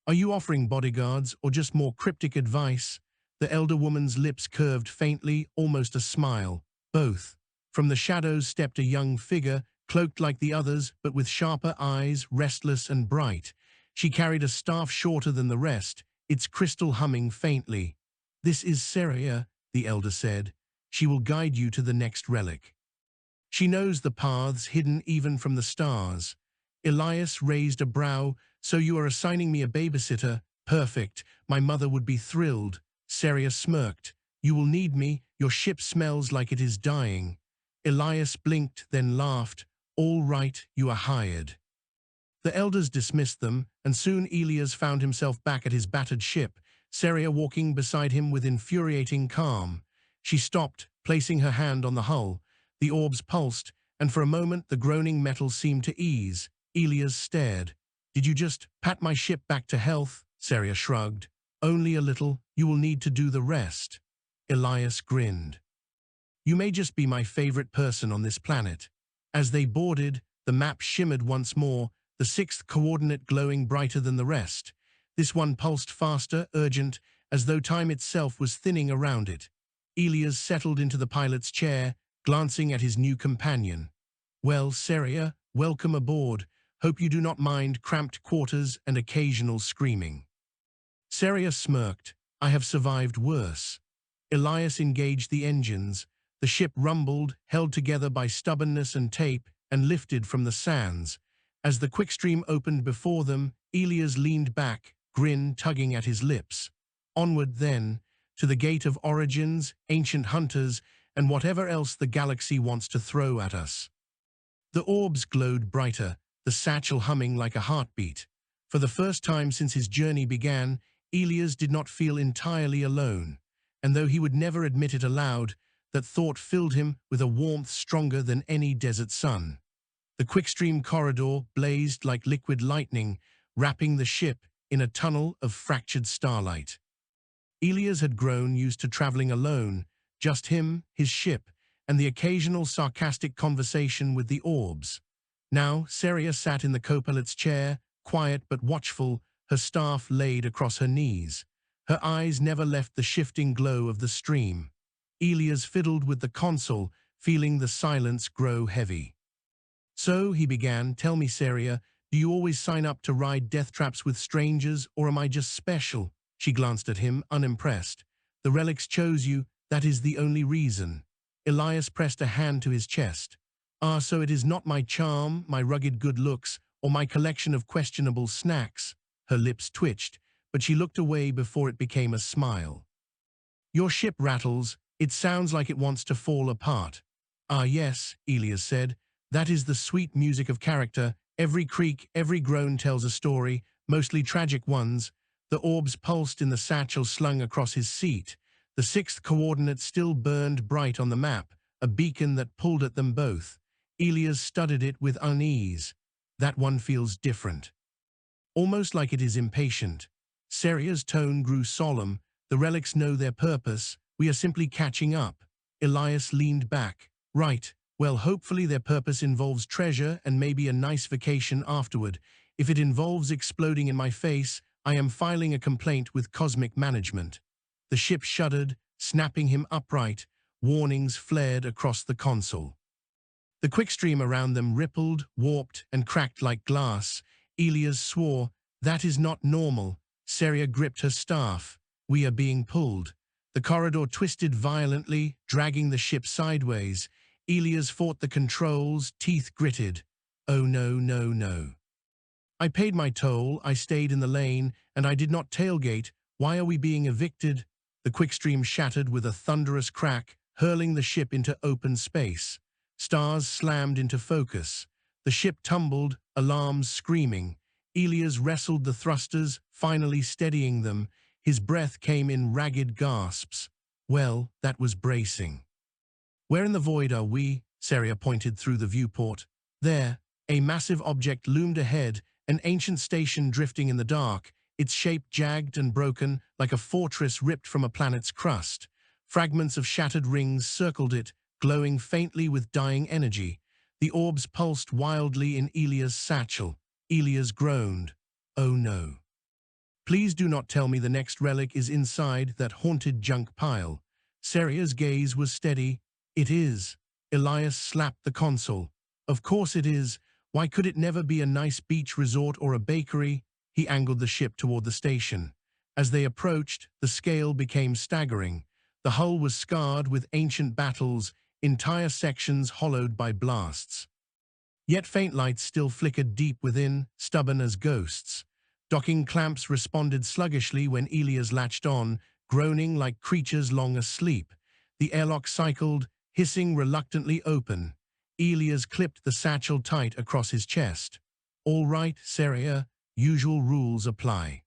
"Are you offering bodyguards or just more cryptic advice?" The elder woman's lips curved faintly, almost a smile. "Both." From the shadows stepped a young figure, cloaked like the others, but with sharper eyes, restless and bright. She carried a staff shorter than the rest, its crystal humming faintly. "This is Seria," the elder said. "She will guide you to the next relic. She knows the paths hidden even from the stars." Elias raised a brow. So you are assigning me a babysitter? Perfect. My mother would be thrilled. Saria smirked. You will need me. Your ship smells like it is dying. Elias blinked, then laughed. All right, you are hired. The elders dismissed them, and soon Elias found himself back at his battered ship, Saria walking beside him with infuriating calm. She stopped, placing her hand on the hull. The orbs pulsed, and for a moment the groaning metal seemed to ease. Elias stared. Did you just pat my ship back to health? Saria shrugged. Only a little. You will need to do the rest. Elias grinned. You may just be my favorite person on this planet. As they boarded, the map shimmered once more, the sixth coordinate glowing brighter than the rest. This one pulsed faster, urgent, as though time itself was thinning around it. Elias settled into the pilot's chair, glancing at his new companion. Well, Saria, welcome aboard. Hope you do not mind cramped quarters and occasional screaming. Saria smirked. I have survived worse. Elias engaged the engines. The ship rumbled, held together by stubbornness and tape, and lifted from the sands. As the quickstream opened before them, Elias leaned back, grin tugging at his lips. Onward then, to the gate of origins, ancient hunters, and whatever else the galaxy wants to throw at us. The orbs glowed brighter, the satchel humming like a heartbeat. For the first time since his journey began, Elias did not feel entirely alone, and though he would never admit it aloud, that thought filled him with a warmth stronger than any desert sun. The quickstream corridor blazed like liquid lightning, wrapping the ship in a tunnel of fractured starlight. Elias had grown used to traveling alone, just him, his ship, and the occasional sarcastic conversation with the orbs. Now, Saria sat in the co-pilot's chair, quiet but watchful, her staff laid across her knees. Her eyes never left the shifting glow of the stream. Elias fiddled with the console, feeling the silence grow heavy. So, he began, tell me, Saria, do you always sign up to ride death traps with strangers, or am I just special? She glanced at him, unimpressed. The Relics chose you, that is the only reason. Elias pressed a hand to his chest. Ah, so it is not my charm, my rugged good looks, or my collection of questionable snacks. Her lips twitched, but she looked away before it became a smile. Your ship rattles. It sounds like it wants to fall apart. Ah, yes, Elias said. That is the sweet music of character. Every creak, every groan tells a story, mostly tragic ones. The orbs pulsed in the satchel slung across his seat. The sixth coordinate still burned bright on the map, a beacon that pulled at them both. Elias studied it with unease. That one feels different. Almost like it is impatient. Saria's tone grew solemn. The Relics know their purpose. We are simply catching up. Elias leaned back. Right. Well, hopefully their purpose involves treasure and maybe a nice vacation afterward. If it involves exploding in my face, I am filing a complaint with Cosmic Management. The ship shuddered, snapping him upright. Warnings flared across the console. The quickstream around them rippled, warped, and cracked like glass. Elias swore, that is not normal. Saria gripped her staff. We are being pulled. The corridor twisted violently, dragging the ship sideways. Elias fought the controls, teeth gritted. Oh no, no, no. I paid my toll, I stayed in the lane, and I did not tailgate. Why are we being evicted? The quickstream shattered with a thunderous crack, hurling the ship into open space. Stars slammed into focus. The ship tumbled, alarms screaming. Elias wrestled the thrusters, finally steadying them. His breath came in ragged gasps. Well, that was bracing. Where in the void are we? Saria pointed through the viewport. There, a massive object loomed ahead, an ancient station drifting in the dark, its shape jagged and broken like a fortress ripped from a planet's crust. Fragments of shattered rings circled it, glowing faintly with dying energy. The orbs pulsed wildly in Elias' satchel. Elias groaned. Oh no. Please do not tell me the next relic is inside that haunted junk pile. Saria's gaze was steady. It is. Elias slapped the console. Of course it is. Why could it never be a nice beach resort or a bakery? He angled the ship toward the station. As they approached, the scale became staggering. The hull was scarred with ancient battles, entire sections hollowed by blasts. Yet faint lights still flickered deep within, stubborn as ghosts. Docking clamps responded sluggishly when Elias latched on, groaning like creatures long asleep. The airlock cycled, hissing reluctantly open. Elias clipped the satchel tight across his chest. "All right, Seria, usual rules apply.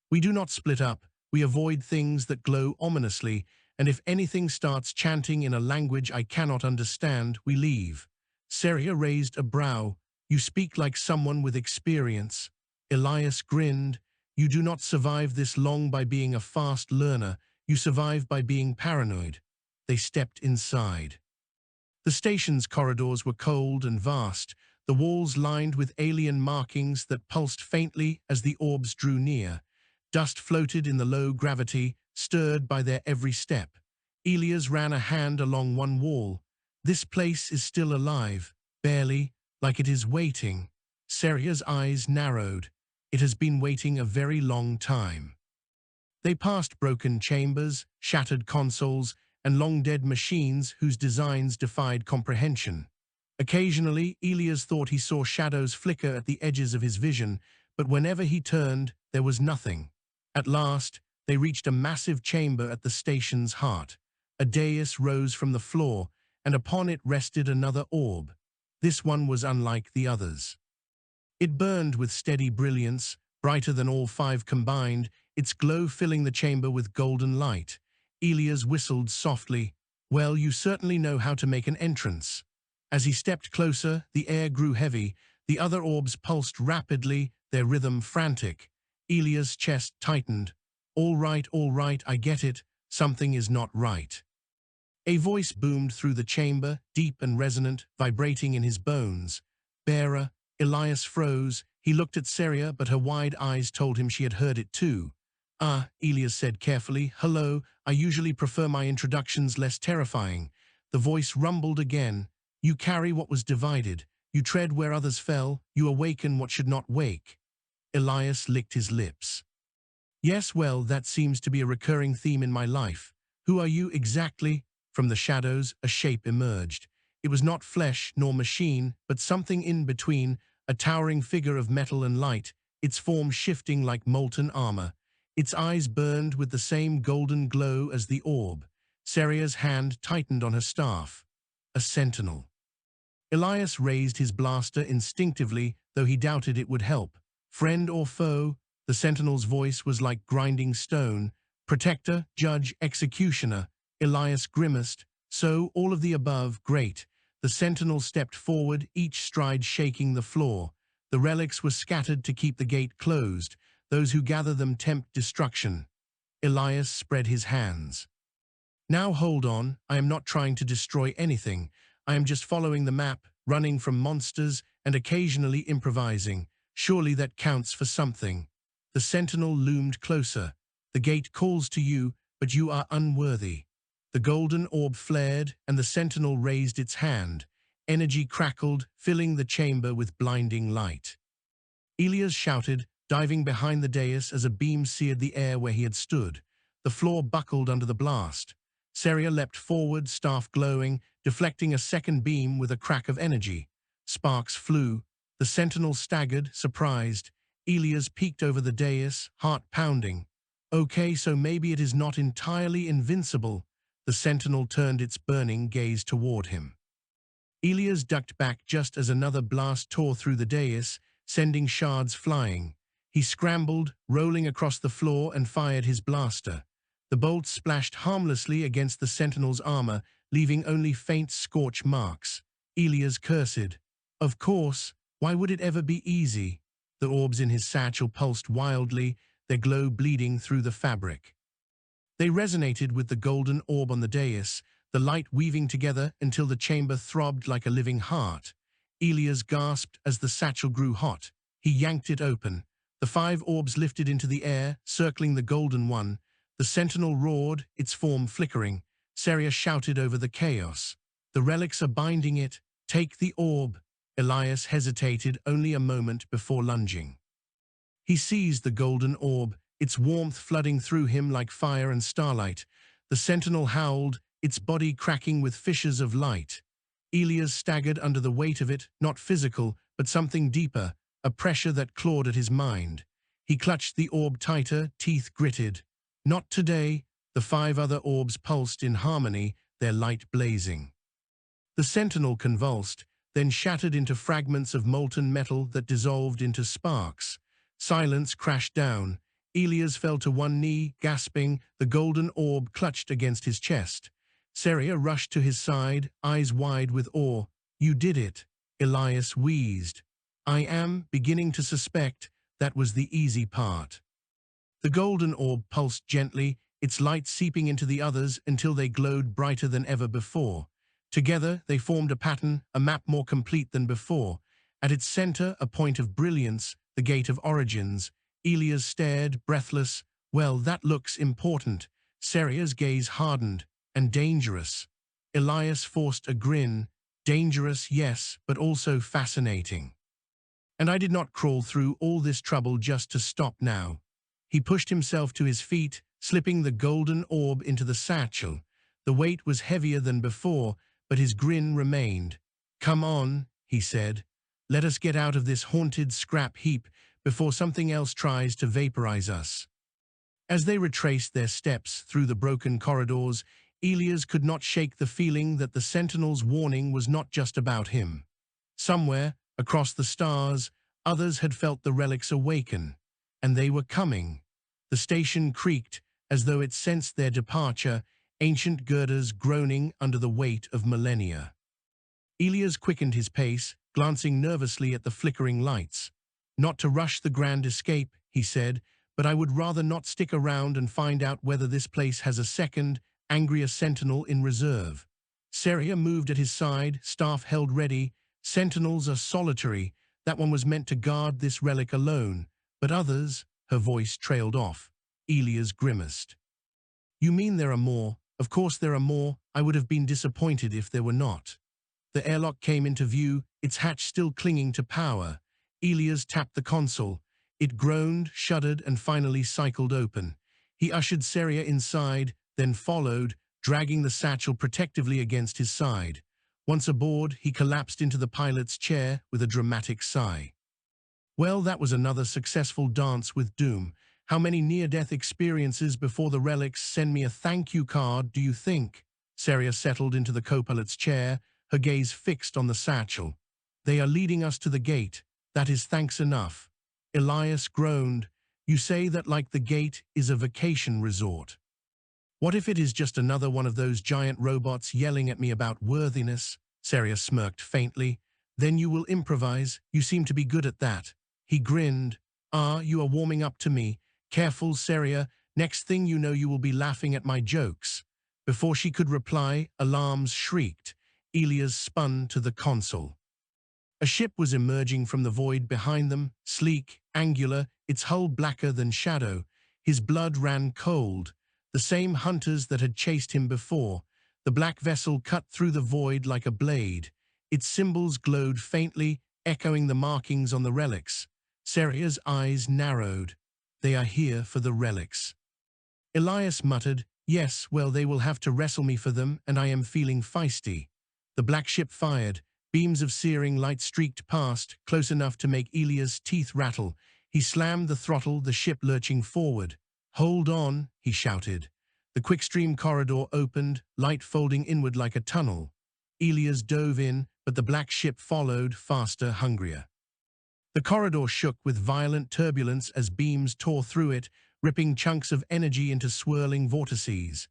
We do not split up, we avoid things that glow ominously, and if anything starts chanting in a language I cannot understand, we leave." Seria raised a brow. "You speak like someone with experience." Elias grinned. "You do not survive this long by being a fast learner, you survive by being paranoid." They stepped inside. The station's corridors were cold and vast, the walls lined with alien markings that pulsed faintly as the orbs drew near. Dust floated in the low gravity, stirred by their every step. Elias ran a hand along one wall. "This place is still alive, barely, like it is waiting." Seria's eyes narrowed. "It has been waiting a very long time." They passed broken chambers, shattered consoles, and long-dead machines whose designs defied comprehension. Occasionally, Elias thought he saw shadows flicker at the edges of his vision, but whenever he turned, there was nothing. At last, they reached a massive chamber at the station's heart. A dais rose from the floor, and upon it rested another orb. This one was unlike the others. It burned with steady brilliance, brighter than all five combined, its glow filling the chamber with golden light. Elias whistled softly. "Well, you certainly know how to make an entrance." As he stepped closer, the air grew heavy. The other orbs pulsed rapidly, their rhythm frantic. Elias' chest tightened. All right, I get it. Something is not right." A voice boomed through the chamber, deep and resonant, vibrating in his bones. "Bearer." Elias froze. He looked at Seria, but her wide eyes told him she had heard it too. "Ah," Elias said carefully. "Hello, I usually prefer my introductions less terrifying." The voice rumbled again. "You carry what was divided. You tread where others fell. You awaken what should not wake." Elias licked his lips. "Yes, well, that seems to be a recurring theme in my life. Who are you exactly?" From the shadows, a shape emerged. It was not flesh nor machine, but something in between, a towering figure of metal and light, its form shifting like molten armor. Its eyes burned with the same golden glow as the orb. Seria's hand tightened on her staff. A sentinel. Elias raised his blaster instinctively, though he doubted it would help. "Friend or foe?" The sentinel's voice was like grinding stone. "Protector, judge, executioner." Elias grimaced. "So, all of the above, great." The sentinel stepped forward, each stride shaking the floor. The relics were scattered to keep the gate closed. Those who gather them tempt destruction. Elias spread his hands. "Now hold on, I am not trying to destroy anything. I am just following the map, running from monsters and occasionally improvising. Surely that counts for something." The sentinel loomed closer. "The gate calls to you, but you are unworthy." The golden orb flared, and the sentinel raised its hand. Energy crackled, filling the chamber with blinding light. Elias shouted, diving behind the dais as a beam seared the air where he had stood. The floor buckled under the blast. Seria leapt forward, staff glowing, deflecting a second beam with a crack of energy. Sparks flew. The sentinel staggered, surprised. Elias peeked over the dais, heart pounding. "Okay, so maybe it is not entirely invincible." The sentinel turned its burning gaze toward him. Elias ducked back just as another blast tore through the dais, sending shards flying. He scrambled, rolling across the floor, and fired his blaster. The bolts splashed harmlessly against the sentinel's armor, leaving only faint scorch marks. Elias cursed. Of course, why would it ever be easy? The orbs in his satchel pulsed wildly, their glow bleeding through the fabric. They resonated with the golden orb on the dais, the light weaving together until the chamber throbbed like a living heart. Elias gasped as the satchel grew hot. He yanked it open. The five orbs lifted into the air, circling the golden one. The sentinel roared, its form flickering. Seria shouted over the chaos. "The relics are binding it. Take the orb." Elias hesitated only a moment before lunging. He seized the golden orb, its warmth flooding through him like fire and starlight. The sentinel howled, its body cracking with fissures of light. Elias staggered under the weight of it, not physical, but something deeper, a pressure that clawed at his mind. He clutched the orb tighter, teeth gritted. Not today. The 5 other orbs pulsed in harmony, their light blazing. The sentinel convulsed, then shattered into fragments of molten metal that dissolved into sparks. Silence crashed down. Elias fell to one knee, gasping, the golden orb clutched against his chest. Seria rushed to his side, eyes wide with awe. "You did it," Elias wheezed. "I am beginning to suspect that was the easy part." The golden orb pulsed gently, its light seeping into the others until they glowed brighter than ever before. Together, they formed a pattern, a map more complete than before. At its center, a point of brilliance, the Gate of Origins. Elias stared, breathless. "Well, that looks important." Seria's gaze hardened. "And dangerous." Elias forced a grin. "Dangerous, yes, but also fascinating. And I did not crawl through all this trouble just to stop now." He pushed himself to his feet, slipping the golden orb into the satchel. The weight was heavier than before, but his grin remained. "Come on," he said. "Let us get out of this haunted scrap heap before something else tries to vaporize us." As they retraced their steps through the broken corridors, Elias could not shake the feeling that the Sentinel's warning was not just about him. Somewhere, across the stars, others had felt the relics awaken, and they were coming. The station creaked as though it sensed their departure, ancient girders groaning under the weight of millennia. Elias quickened his pace, glancing nervously at the flickering lights. "Not to rush the grand escape," he said, "but I would rather not stick around and find out whether this place has a second, angrier sentinel in reserve." Seria moved at his side, staff held ready. "Sentinels are solitary. That one was meant to guard this relic alone. But others," her voice trailed off. Elias grimaced. "You mean there are more? Of course there are more. I would have been disappointed if there were not." The airlock came into view, its hatch still clinging to power. Elias tapped the console. It groaned, shuddered, and finally cycled open. He ushered Seria inside, then followed, dragging the satchel protectively against his side. Once aboard, he collapsed into the pilot's chair with a dramatic sigh. "Well, that was another successful dance with doom. How many near-death experiences before the relics send me a thank you card, do you think?" Seria settled into the co-pilot's chair, her gaze fixed on the satchel. "They are leading us to the gate. That is thanks enough." Elias groaned. "You say that like the gate is a vacation resort. What if it is just another one of those giant robots yelling at me about worthiness?" Seria smirked faintly. "Then you will improvise. You seem to be good at that." He grinned. "Ah, you are warming up to me. Careful, Seria. Next thing you know you will be laughing at my jokes." Before she could reply, alarms shrieked. Elias spun to the console. A ship was emerging from the void behind them, sleek, angular, its hull blacker than shadow. His blood ran cold. The same hunters that had chased him before. The black vessel cut through the void like a blade. Its symbols glowed faintly, echoing the markings on the relics. Seria's eyes narrowed. "They are here for the relics." Elias muttered, "Yes, well, they will have to wrestle me for them, and I am feeling feisty." The black ship fired. Beams of searing light streaked past, close enough to make Elias' teeth rattle. He slammed the throttle, the ship lurching forward. "Hold on," he shouted. The quickstream corridor opened, light folding inward like a tunnel. Elias dove in, but the black ship followed, faster, hungrier. The corridor shook with violent turbulence as beams tore through it, ripping chunks of energy into swirling vortices.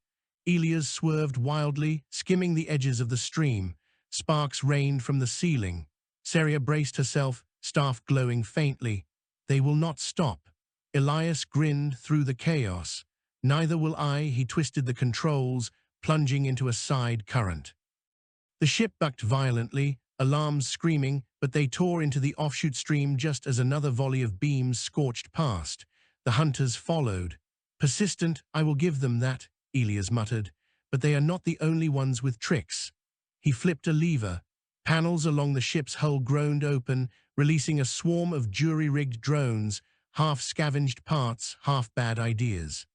Elias swerved wildly, skimming the edges of the stream. Sparks rained from the ceiling. Seria braced herself, staff glowing faintly. "They will not stop." Elias grinned through the chaos. "Neither will I." He twisted the controls, plunging into a side current. The ship bucked violently, alarms screaming, but they tore into the offshoot stream just as another volley of beams scorched past. The hunters followed. "Persistent, I will give them that," Elias muttered. "But they are not the only ones with tricks." He flipped a lever. Panels along the ship's hull groaned open, releasing a swarm of jury-rigged drones, half scavenged parts, half bad ideas.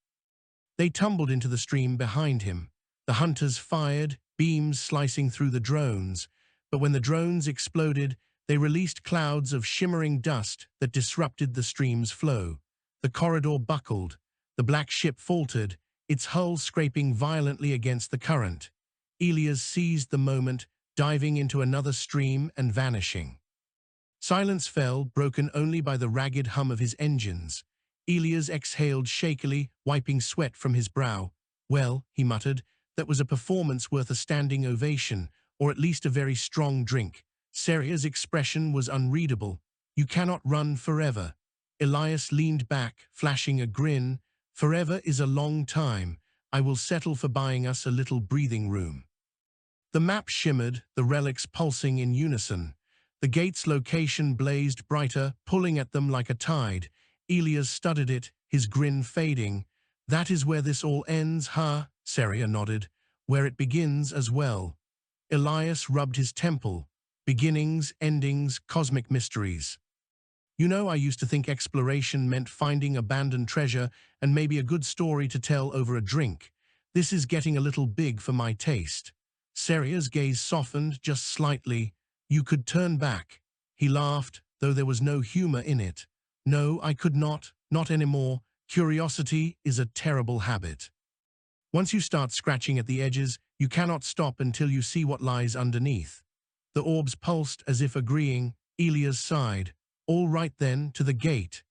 They tumbled into the stream behind him. The hunters fired, beams slicing through the drones. But when the drones exploded, they released clouds of shimmering dust that disrupted the stream's flow. The corridor buckled, the black ship faltered, its hull scraping violently against the current. Elias seized the moment, diving into another stream and vanishing. Silence fell, broken only by the ragged hum of his engines. Elias exhaled shakily, wiping sweat from his brow. "Well," he muttered, "that was a performance worth a standing ovation, or at least a very strong drink." Seria's expression was unreadable. "You cannot run forever." Elias leaned back, flashing a grin. "Forever is a long time. I will settle for buying us a little breathing room." The map shimmered, the relics pulsing in unison. The gate's location blazed brighter, pulling at them like a tide. Elias studied it, his grin fading. "That is where this all ends, huh?" Seria nodded. "Where it begins as well." Elias rubbed his temple. "Beginnings, endings, cosmic mysteries. You know, I used to think exploration meant finding abandoned treasure and maybe a good story to tell over a drink. This is getting a little big for my taste." Seria's gaze softened just slightly. "You could turn back." He laughed, though there was no humor in it. "No, I could not anymore. Curiosity is a terrible habit. Once you start scratching at the edges, you cannot stop until you see what lies underneath." The orbs pulsed as if agreeing. Elias sighed. "All right then, to the gate."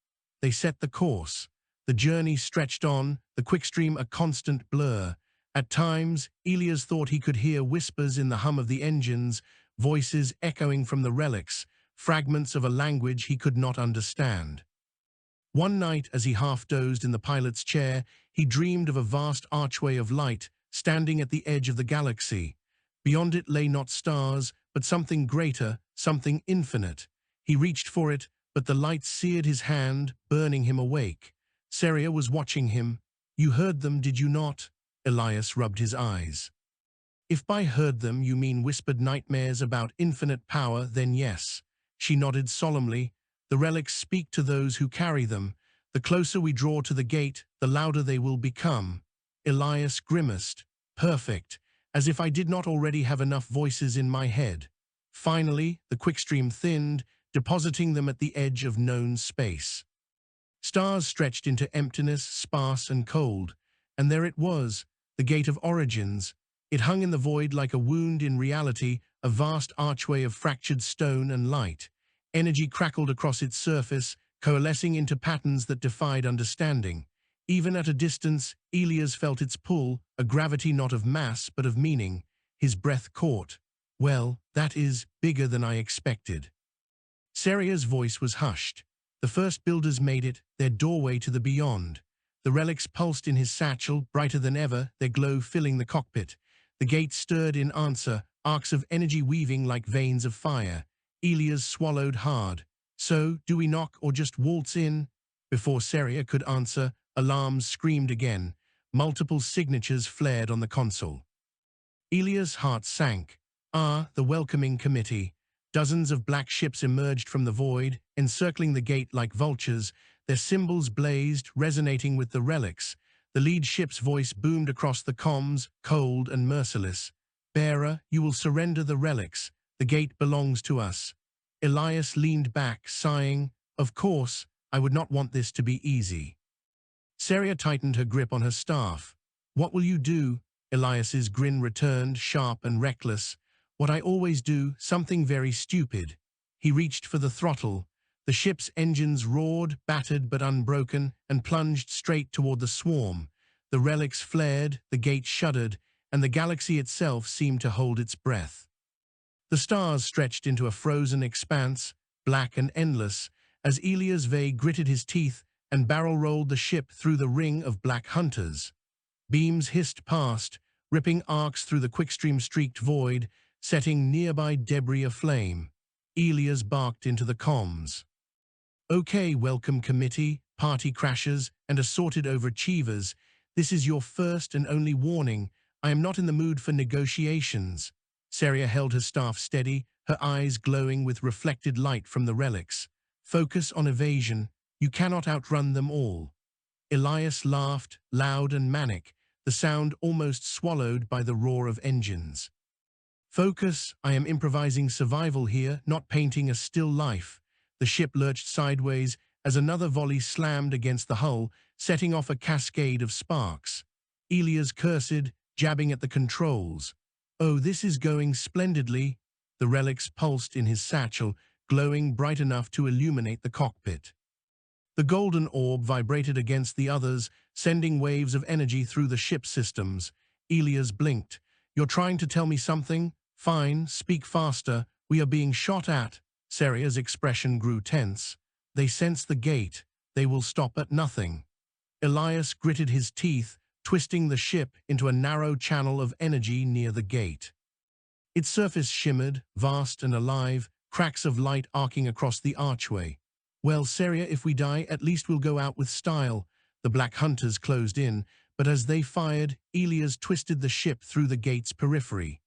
They set the course. The journey stretched on, the quickstream a constant blur. At times, Elias thought he could hear whispers in the hum of the engines, voices echoing from the relics, fragments of a language he could not understand. One night, as he half-dozed in the pilot's chair, he dreamed of a vast archway of light standing at the edge of the galaxy. Beyond it lay not stars, but something greater, something infinite. He reached for it, but the light seared his hand, burning him awake. Seria was watching him. "You heard them, did you not?" Elias rubbed his eyes. "If by heard them you mean whispered nightmares about infinite power, then yes." She nodded solemnly. "The relics speak to those who carry them. The closer we draw to the gate, the louder they will become." Elias grimaced. "Perfect. As if I did not already have enough voices in my head." Finally, the quickstream thinned, depositing them at the edge of known space. Stars stretched into emptiness, sparse and cold. And there it was, the Gate of Origins. It hung in the void like a wound in reality, a vast archway of fractured stone and light. Energy crackled across its surface, coalescing into patterns that defied understanding. Even at a distance, Elias felt its pull, a gravity not of mass but of meaning. His breath caught. "Well, that is bigger than I expected." Seria's voice was hushed. The first builders made it, their doorway to the beyond. The relics pulsed in his satchel, brighter than ever, their glow filling the cockpit. The gate stirred in answer, arcs of energy weaving like veins of fire. Elias swallowed hard. "So, do we knock or just waltz in?" Before Seria could answer, alarms screamed again. Multiple signatures flared on the console. Elias' heart sank. The welcoming committee. Dozens of black ships emerged from the void, encircling the gate like vultures. Their symbols blazed, resonating with the relics. The lead ship's voice boomed across the comms, cold and merciless. "Bearer, you will surrender the relics. The gate belongs to us." Elias leaned back, sighing. "Of course, I would not want this to be easy." Seria tightened her grip on her staff. "What will you do?" Elias's grin returned, sharp and reckless. "What I always do, something very stupid." He reached for the throttle. The ship's engines roared, battered but unbroken, and plunged straight toward the swarm. The relics flared, the gate shuddered, and the galaxy itself seemed to hold its breath. The stars stretched into a frozen expanse, black and endless, as Elias Vey gritted his teeth and barrel-rolled the ship through the ring of black hunters. Beams hissed past, ripping arcs through the quickstream-streaked void, setting nearby debris aflame. Elias barked into the comms. "Okay, welcome committee, party crashers, and assorted overachievers. This is your first and only warning. I am not in the mood for negotiations." Seria held her staff steady, her eyes glowing with reflected light from the relics. "Focus on evasion. You cannot outrun them all." Elias laughed, loud and manic, the sound almost swallowed by the roar of engines. Focus, I am improvising survival here, not painting a still life. The ship lurched sideways as another volley slammed against the hull, setting off a cascade of sparks. Elias cursed, jabbing at the controls. Oh, this is going splendidly. The relics pulsed in his satchel, glowing bright enough to illuminate the cockpit. The golden orb vibrated against the others, sending waves of energy through the ship's systems. Elias blinked. You're trying to tell me something? Fine, speak faster. We are being shot at. Seria's expression grew tense. They sense the gate. They will stop at nothing. Elias gritted his teeth, twisting the ship into a narrow channel of energy near the gate. Its surface shimmered, vast and alive, cracks of light arcing across the archway. Well, Seria, if we die, at least we'll go out with style. The Black Hunters closed in, but as they fired, Elias twisted the ship through the gate's periphery.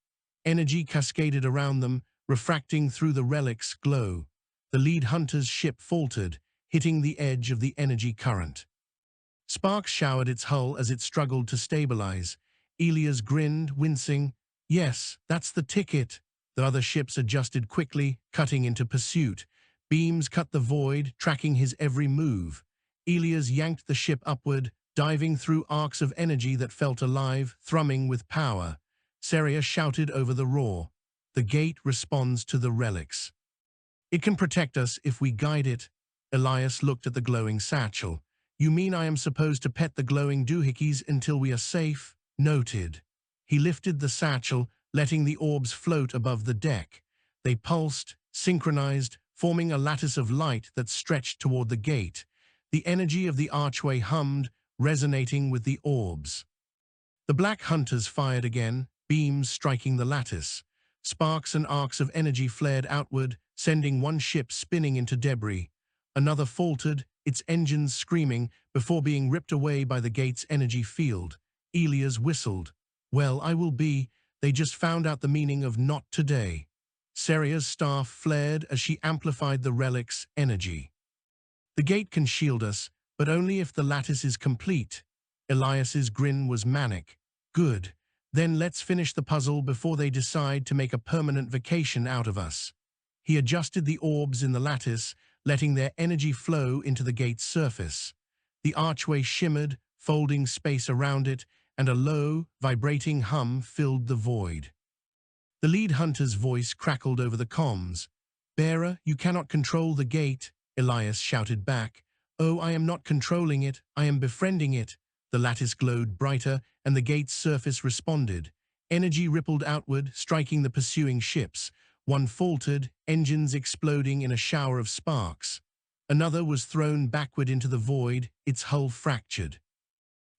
Energy cascaded around them, refracting through the relic's glow. The lead hunter's ship faltered, hitting the edge of the energy current. Sparks showered its hull as it struggled to stabilize. Elias grinned, wincing. Yes, that's the ticket. The other ships adjusted quickly, cutting into pursuit. Beams cut the void, tracking his every move. Elias yanked the ship upward, diving through arcs of energy that felt alive, thrumming with power. Seria shouted over the roar. The gate responds to the relics. It can protect us if we guide it. Elias looked at the glowing satchel. You mean I am supposed to pet the glowing doohickeys until we are safe? Noted. He lifted the satchel, letting the orbs float above the deck. They pulsed, synchronized, forming a lattice of light that stretched toward the gate. The energy of the archway hummed, resonating with the orbs. The Black Hunters fired again, beams striking the lattice. Sparks and arcs of energy flared outward, sending one ship spinning into debris. Another faltered, its engines screaming, before being ripped away by the gate's energy field. Elias whistled. Well, I will be. They just found out the meaning of not today. Seria's staff flared as she amplified the relic's energy. The gate can shield us, but only if the lattice is complete. Elias's grin was manic. Good. Then let's finish the puzzle before they decide to make a permanent vacation out of us. He adjusted the orbs in the lattice, letting their energy flow into the gate's surface. The archway shimmered, folding space around it, and a low, vibrating hum filled the void. The lead hunter's voice crackled over the comms. Bearer, you cannot control the gate, Elias shouted back. Oh, I am not controlling it, I am befriending it. The lattice glowed brighter, and the gate's surface responded. Energy rippled outward, striking the pursuing ships. One faltered, engines exploding in a shower of sparks. Another was thrown backward into the void, its hull fractured.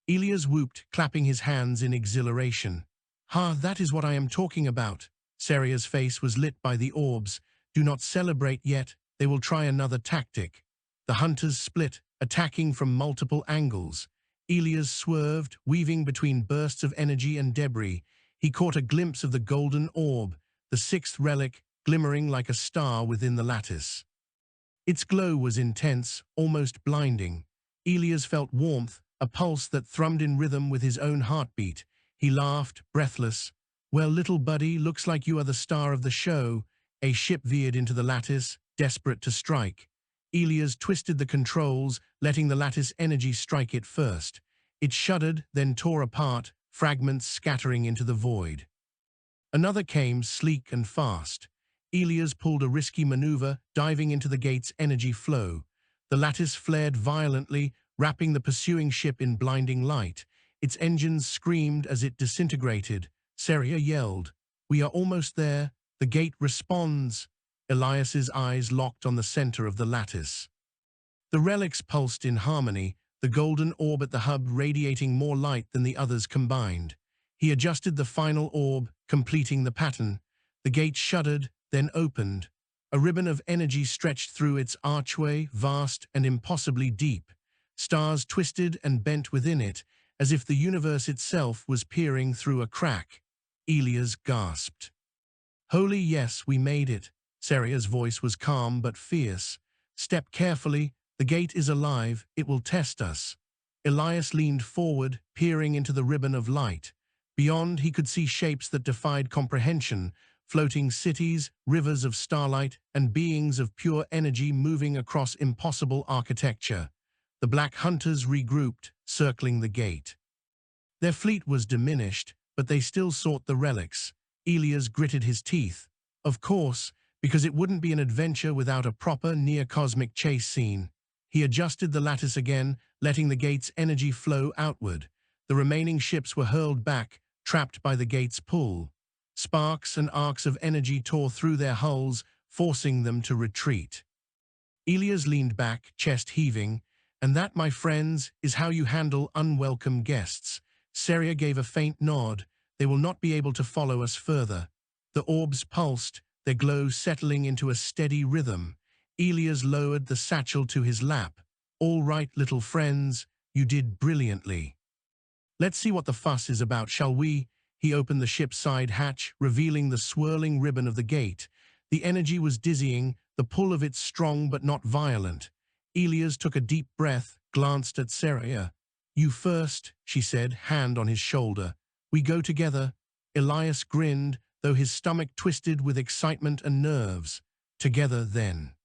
Elias whooped, clapping his hands in exhilaration. Ha, that is what I am talking about. Seria's face was lit by the orbs. Do not celebrate yet, they will try another tactic. The hunters split, attacking from multiple angles. Elias swerved, weaving between bursts of energy and debris. He caught a glimpse of the golden orb, the sixth relic, glimmering like a star within the lattice. Its glow was intense, almost blinding. Elias felt warmth, a pulse that thrummed in rhythm with his own heartbeat. He laughed, breathless. Well, little buddy, looks like you are the star of the show. A ship veered into the lattice, desperate to strike. Elias twisted the controls, letting the lattice energy strike it first. It shuddered, then tore apart, fragments scattering into the void. Another came, sleek and fast. Elias pulled a risky maneuver, diving into the gate's energy flow. The lattice flared violently, wrapping the pursuing ship in blinding light. Its engines screamed as it disintegrated. Seria yelled, "We are almost there. The gate responds." Elias's eyes locked on the center of the lattice. The relics pulsed in harmony, the golden orb at the hub radiating more light than the others combined. He adjusted the final orb, completing the pattern. The gate shuddered, then opened. A ribbon of energy stretched through its archway, vast and impossibly deep. Stars twisted and bent within it, as if the universe itself was peering through a crack. Elias gasped. Holy yes, we made it. Seria's voice was calm but fierce. Step carefully, the gate is alive, it will test us. Elias leaned forward, peering into the ribbon of light. Beyond, he could see shapes that defied comprehension, floating cities, rivers of starlight, and beings of pure energy moving across impossible architecture. The Black Hunters regrouped, circling the gate. Their fleet was diminished, but they still sought the relics. Elias gritted his teeth. Of course, because it wouldn't be an adventure without a proper near-cosmic chase scene. He adjusted the lattice again, letting the gate's energy flow outward. The remaining ships were hurled back, trapped by the gate's pull. Sparks and arcs of energy tore through their hulls, forcing them to retreat. Elias leaned back, chest heaving. "And that, my friends, is how you handle unwelcome guests." Seria gave a faint nod. "They will not be able to follow us further." The orbs pulsed, their glow settling into a steady rhythm. Elias lowered the satchel to his lap. "All right, little friends, you did brilliantly. Let's see what the fuss is about, shall we?" He opened the ship's side hatch, revealing the swirling ribbon of the gate. The energy was dizzying, the pull of it strong but not violent. Elias took a deep breath, glanced at Seria. "You first," she said, hand on his shoulder. "We go together." Elias grinned, though his stomach twisted with excitement and nerves. "Together, then.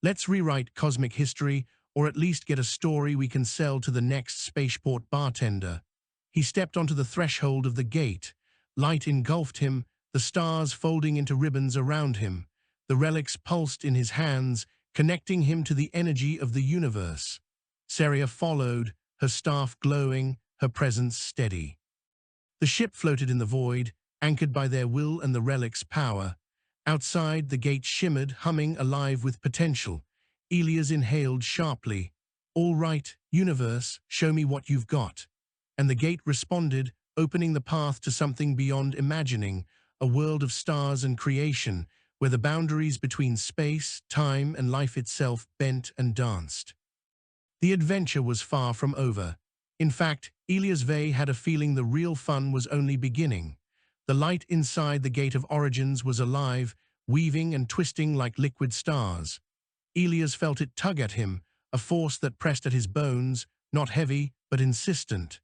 Let's rewrite cosmic history, or at least get a story we can sell to the next spaceport bartender." He stepped onto the threshold of the gate. Light engulfed him, the stars folding into ribbons around him. The relics pulsed in his hands, connecting him to the energy of the universe. Seria followed, her staff glowing, her presence steady. The ship floated in the void, anchored by their will and the relic's power. Outside, the gate shimmered, humming, alive with potential. Elias inhaled sharply. "All right, universe, show me what you've got." And the gate responded, opening the path to something beyond imagining, a world of stars and creation, where the boundaries between space, time, and life itself bent and danced. The adventure was far from over. In fact, Elias Vey had a feeling the real fun was only beginning. The light inside the Gate of Origins was alive, weaving and twisting like liquid stars. Elias felt it tug at him, a force that pressed at his bones, not heavy, but insistent.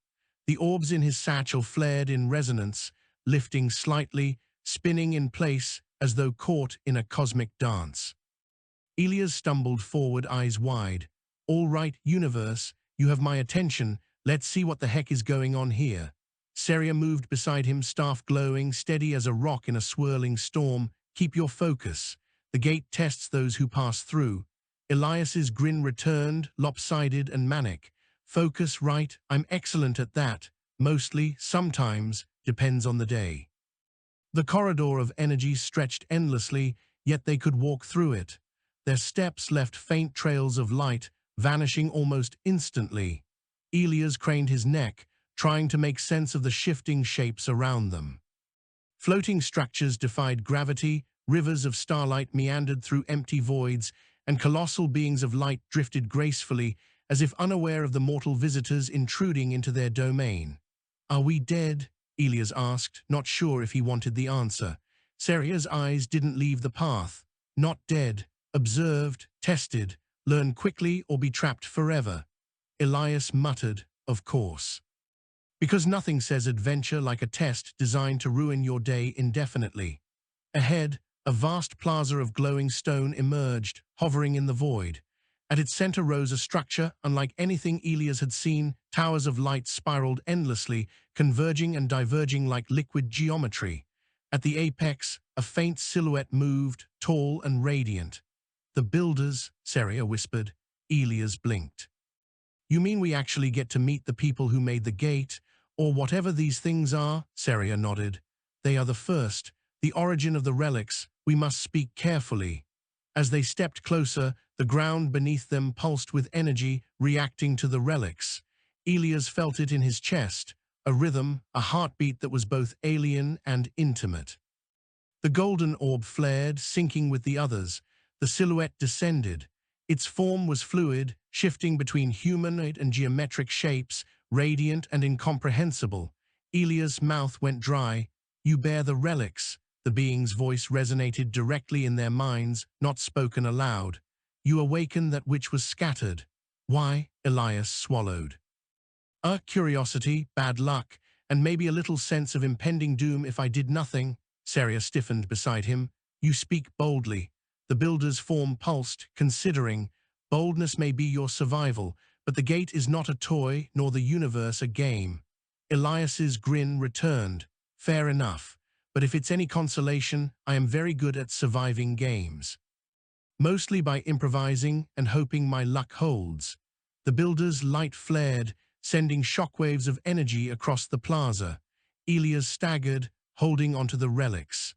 The orbs in his satchel flared in resonance, lifting slightly, spinning in place as though caught in a cosmic dance. Elias stumbled forward, eyes wide. "All right, universe, you have my attention. Let's see what the heck is going on here." Seria moved beside him, staff glowing, steady as a rock in a swirling storm. "Keep your focus. The gate tests those who pass through." Elias's grin returned, lopsided and manic. "Focus, right? I'm excellent at that. Mostly, sometimes, depends on the day." The corridor of energy stretched endlessly, yet they could walk through it. Their steps left faint trails of light, vanishing almost instantly. Elias craned his neck, trying to make sense of the shifting shapes around them. Floating structures defied gravity, rivers of starlight meandered through empty voids, and colossal beings of light drifted gracefully, as if unaware of the mortal visitors intruding into their domain. "Are we dead?" Elias asked, not sure if he wanted the answer. Seria's eyes didn't leave the path. "Not dead. Observed, tested, learn quickly or be trapped forever." Elias muttered, "Of course. Because nothing says adventure like a test designed to ruin your day indefinitely." Ahead, a vast plaza of glowing stone emerged, hovering in the void. At its center rose a structure unlike anything Elias had seen. Towers of light spiraled endlessly, converging and diverging like liquid geometry. At the apex, a faint silhouette moved, tall and radiant. "The builders," Seria whispered. Elias blinked. "You mean we actually get to meet the people who made the gate, or whatever these things are?" Seria nodded. "They are the first, the origin of the relics. We must speak carefully." As they stepped closer, the ground beneath them pulsed with energy, reacting to the relics. Elias felt it in his chest, a rhythm, a heartbeat that was both alien and intimate. The golden orb flared, syncing with the others. The silhouette descended. Its form was fluid, shifting between humanoid and geometric shapes, radiant and incomprehensible. Elias' mouth went dry. "You bear the relics." The being's voice resonated directly in their minds, not spoken aloud. "You awaken that which was scattered." "Why?" Elias swallowed. Curiosity, bad luck, and maybe a little sense of impending doom if I did nothing." Saria stiffened beside him. You speak boldly. The builder's form pulsed, considering. Boldness may be your survival, but the gate is not a toy, nor the universe a game. Elias's grin returned. Fair enough. But if it's any consolation, I am very good at surviving games. Mostly by improvising and hoping my luck holds. The builder's light flared, sending shockwaves of energy across the plaza. Elias staggered, holding onto the relics.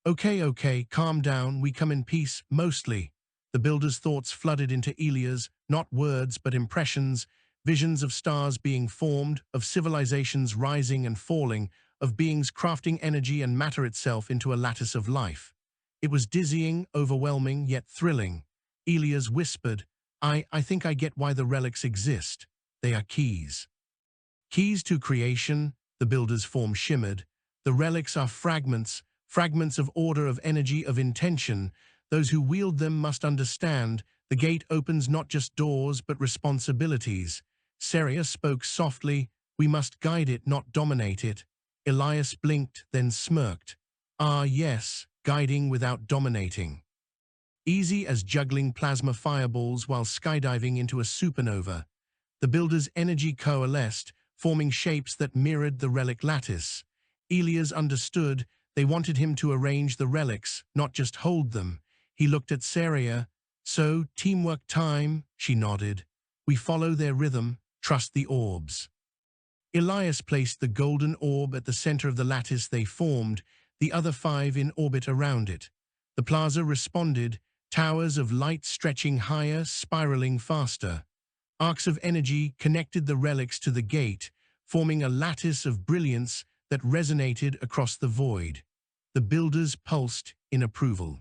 Okay, calm down, we come in peace, mostly. The builder's thoughts flooded into Elias, not words but impressions, visions of stars being formed, of civilizations rising and falling, of beings crafting energy and matter itself into a lattice of life. It was dizzying, overwhelming, yet thrilling. Elias whispered, I think I get why the relics exist. They are keys. Keys to creation, the builder's form shimmered. The relics are fragments of order, of energy, of intention. Those who wield them must understand, the gate opens not just doors but responsibilities. Saria spoke softly, we must guide it, not dominate it. Elias blinked, then smirked. Ah yes, guiding without dominating. Easy as juggling plasma fireballs while skydiving into a supernova. The builder's energy coalesced, forming shapes that mirrored the relic lattice. Elias understood. They wanted him to arrange the relics, not just hold them. He looked at Saria. So, teamwork time, she nodded. We follow their rhythm, trust the orbs. Elias placed the golden orb at the center of the lattice they formed, the other 5 in orbit around it. The plaza responded, towers of light stretching higher, spiraling faster. Arcs of energy connected the relics to the gate, forming a lattice of brilliance that resonated across the void. The builders pulsed in approval.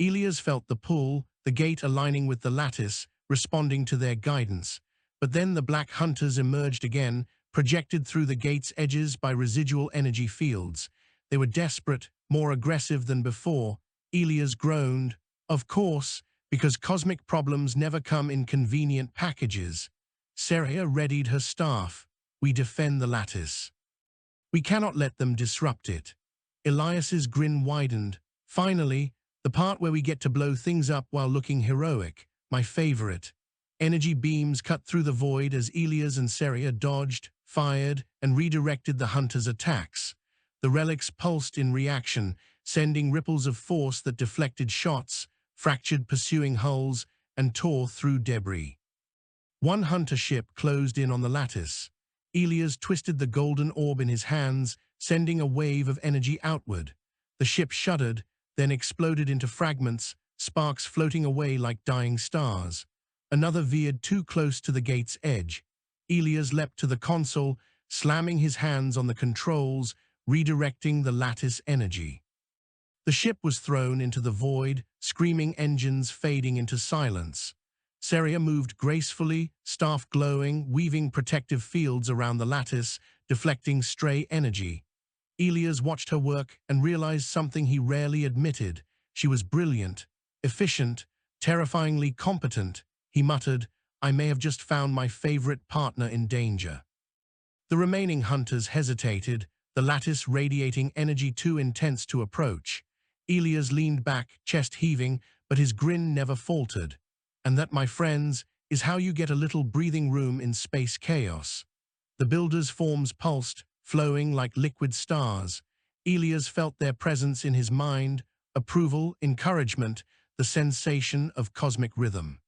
Elias felt the pull, the gate aligning with the lattice, responding to their guidance. But then the black hunters emerged again, projected through the gate's edges by residual energy fields. They were desperate, more aggressive than before. Elias groaned. Of course, because cosmic problems never come in convenient packages. Saria readied her staff. We defend the lattice. We cannot let them disrupt it. Elias's grin widened. Finally, the part where we get to blow things up while looking heroic. My favorite. Energy beams cut through the void as Elias and Saria dodged, fired, and redirected the hunters' attacks. The relics pulsed in reaction, sending ripples of force that deflected shots, fractured pursuing hulls, and tore through debris. One hunter ship closed in on the lattice. Elias twisted the golden orb in his hands, sending a wave of energy outward. The ship shuddered, then exploded into fragments, sparks floating away like dying stars. Another veered too close to the gate's edge. Elias leapt to the console, slamming his hands on the controls, redirecting the lattice energy. The ship was thrown into the void, screaming engines fading into silence. Saria moved gracefully, staff glowing, weaving protective fields around the lattice, deflecting stray energy. Elias watched her work and realized something he rarely admitted. She was brilliant, efficient, terrifyingly competent. He muttered, I may have just found my favorite partner in danger. The remaining hunters hesitated, the lattice radiating energy too intense to approach. Elias leaned back, chest heaving, but his grin never faltered. And that, my friends, is how you get a little breathing room in space chaos. The builders' forms pulsed, flowing like liquid stars. Elias felt their presence in his mind, approval, encouragement, the sensation of cosmic rhythm.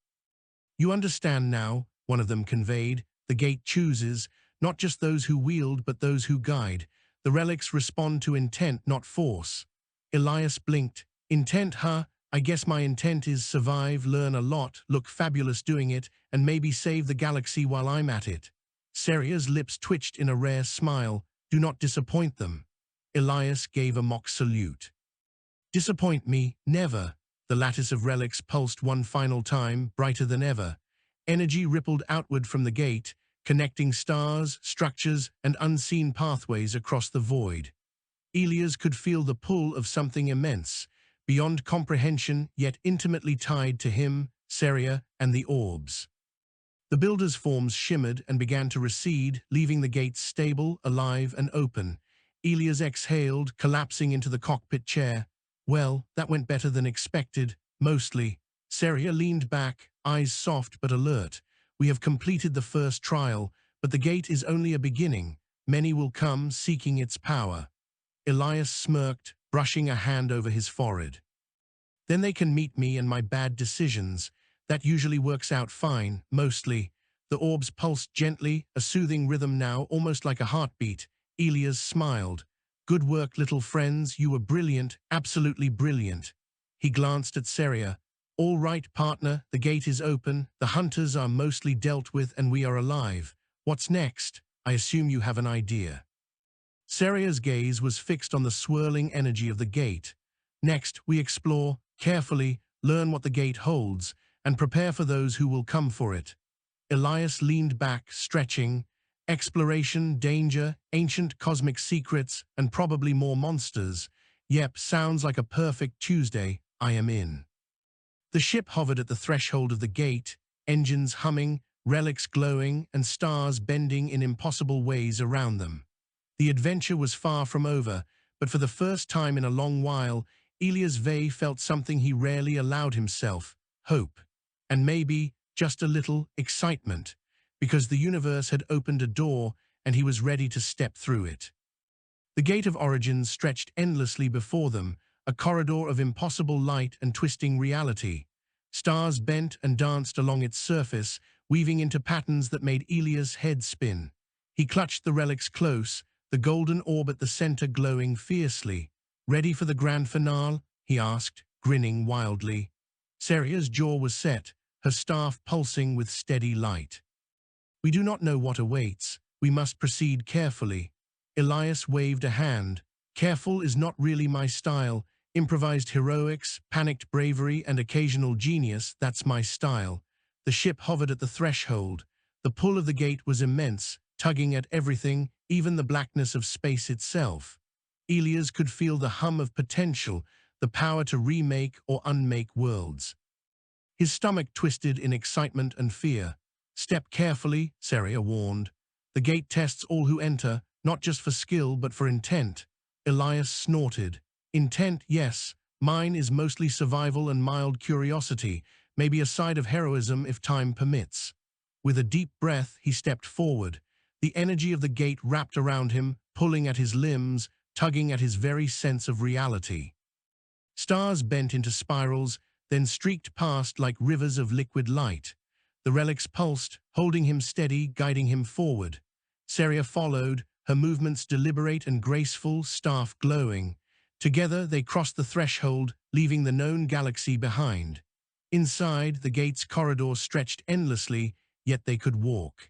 You understand now, one of them conveyed, the gate chooses, not just those who wield but those who guide. The relics respond to intent, not force. Elias blinked. Intent, huh? I guess my intent is survive, learn a lot, look fabulous doing it, and maybe save the galaxy while I'm at it. Saria's lips twitched in a rare smile. Do not disappoint them. Elias gave a mock salute. Disappoint me, never. The lattice of relics pulsed one final time, brighter than ever. Energy rippled outward from the gate, connecting stars, structures, and unseen pathways across the void. Elias could feel the pull of something immense, beyond comprehension yet intimately tied to him, Saria, and the orbs. The builders' forms shimmered and began to recede, leaving the gates stable, alive, and open. Elias exhaled, collapsing into the cockpit chair. Well, that went better than expected, mostly. Seria leaned back, eyes soft but alert. We have completed the first trial, but the gate is only a beginning. Many will come seeking its power. Elias smirked, brushing a hand over his forehead. Then they can meet me and my bad decisions. That usually works out fine, mostly. The orbs pulsed gently, a soothing rhythm now, almost like a heartbeat. Elias smiled. Good work, little friends. You were brilliant, absolutely brilliant. He glanced at Seria. All right, partner, the gate is open. The hunters are mostly dealt with and we are alive. What's next? I assume you have an idea. Seria's gaze was fixed on the swirling energy of the gate. Next, we explore, carefully, learn what the gate holds, and prepare for those who will come for it. Elias leaned back, stretching. Exploration, danger, ancient cosmic secrets, and probably more monsters. Yep, sounds like a perfect Tuesday. I am in. The ship hovered at the threshold of the gate, engines humming, relics glowing, and stars bending in impossible ways around them. The adventure was far from over, but for the first time in a long while, Elias Vey felt something he rarely allowed himself: hope. And maybe, just a little, excitement, because the universe had opened a door and he was ready to step through it. The Gate of Origins stretched endlessly before them, a corridor of impossible light and twisting reality. Stars bent and danced along its surface, weaving into patterns that made Elias' head spin. He clutched the relics close, the golden orb at the center glowing fiercely. Ready for the grand finale? He asked, grinning wildly. Seria's jaw was set, her staff pulsing with steady light. We do not know what awaits. We must proceed carefully. Elias waved a hand. Careful is not really my style. Improvised heroics, panicked bravery, and occasional genius, that's my style. The ship hovered at the threshold. The pull of the gate was immense, tugging at everything, even the blackness of space itself. Elias could feel the hum of potential, the power to remake or unmake worlds. His stomach twisted in excitement and fear. Step carefully, Seria warned. The gate tests all who enter, not just for skill but for intent. Elias snorted. Intent, yes. Mine is mostly survival and mild curiosity, maybe a side of heroism if time permits. With a deep breath, he stepped forward. The energy of the gate wrapped around him, pulling at his limbs, tugging at his very sense of reality. Stars bent into spirals, then streaked past like rivers of liquid light. The relics pulsed, holding him steady, guiding him forward. Seria followed, her movements deliberate and graceful, staff glowing. Together they crossed the threshold, leaving the known galaxy behind. Inside, the gate's corridor stretched endlessly, yet they could walk.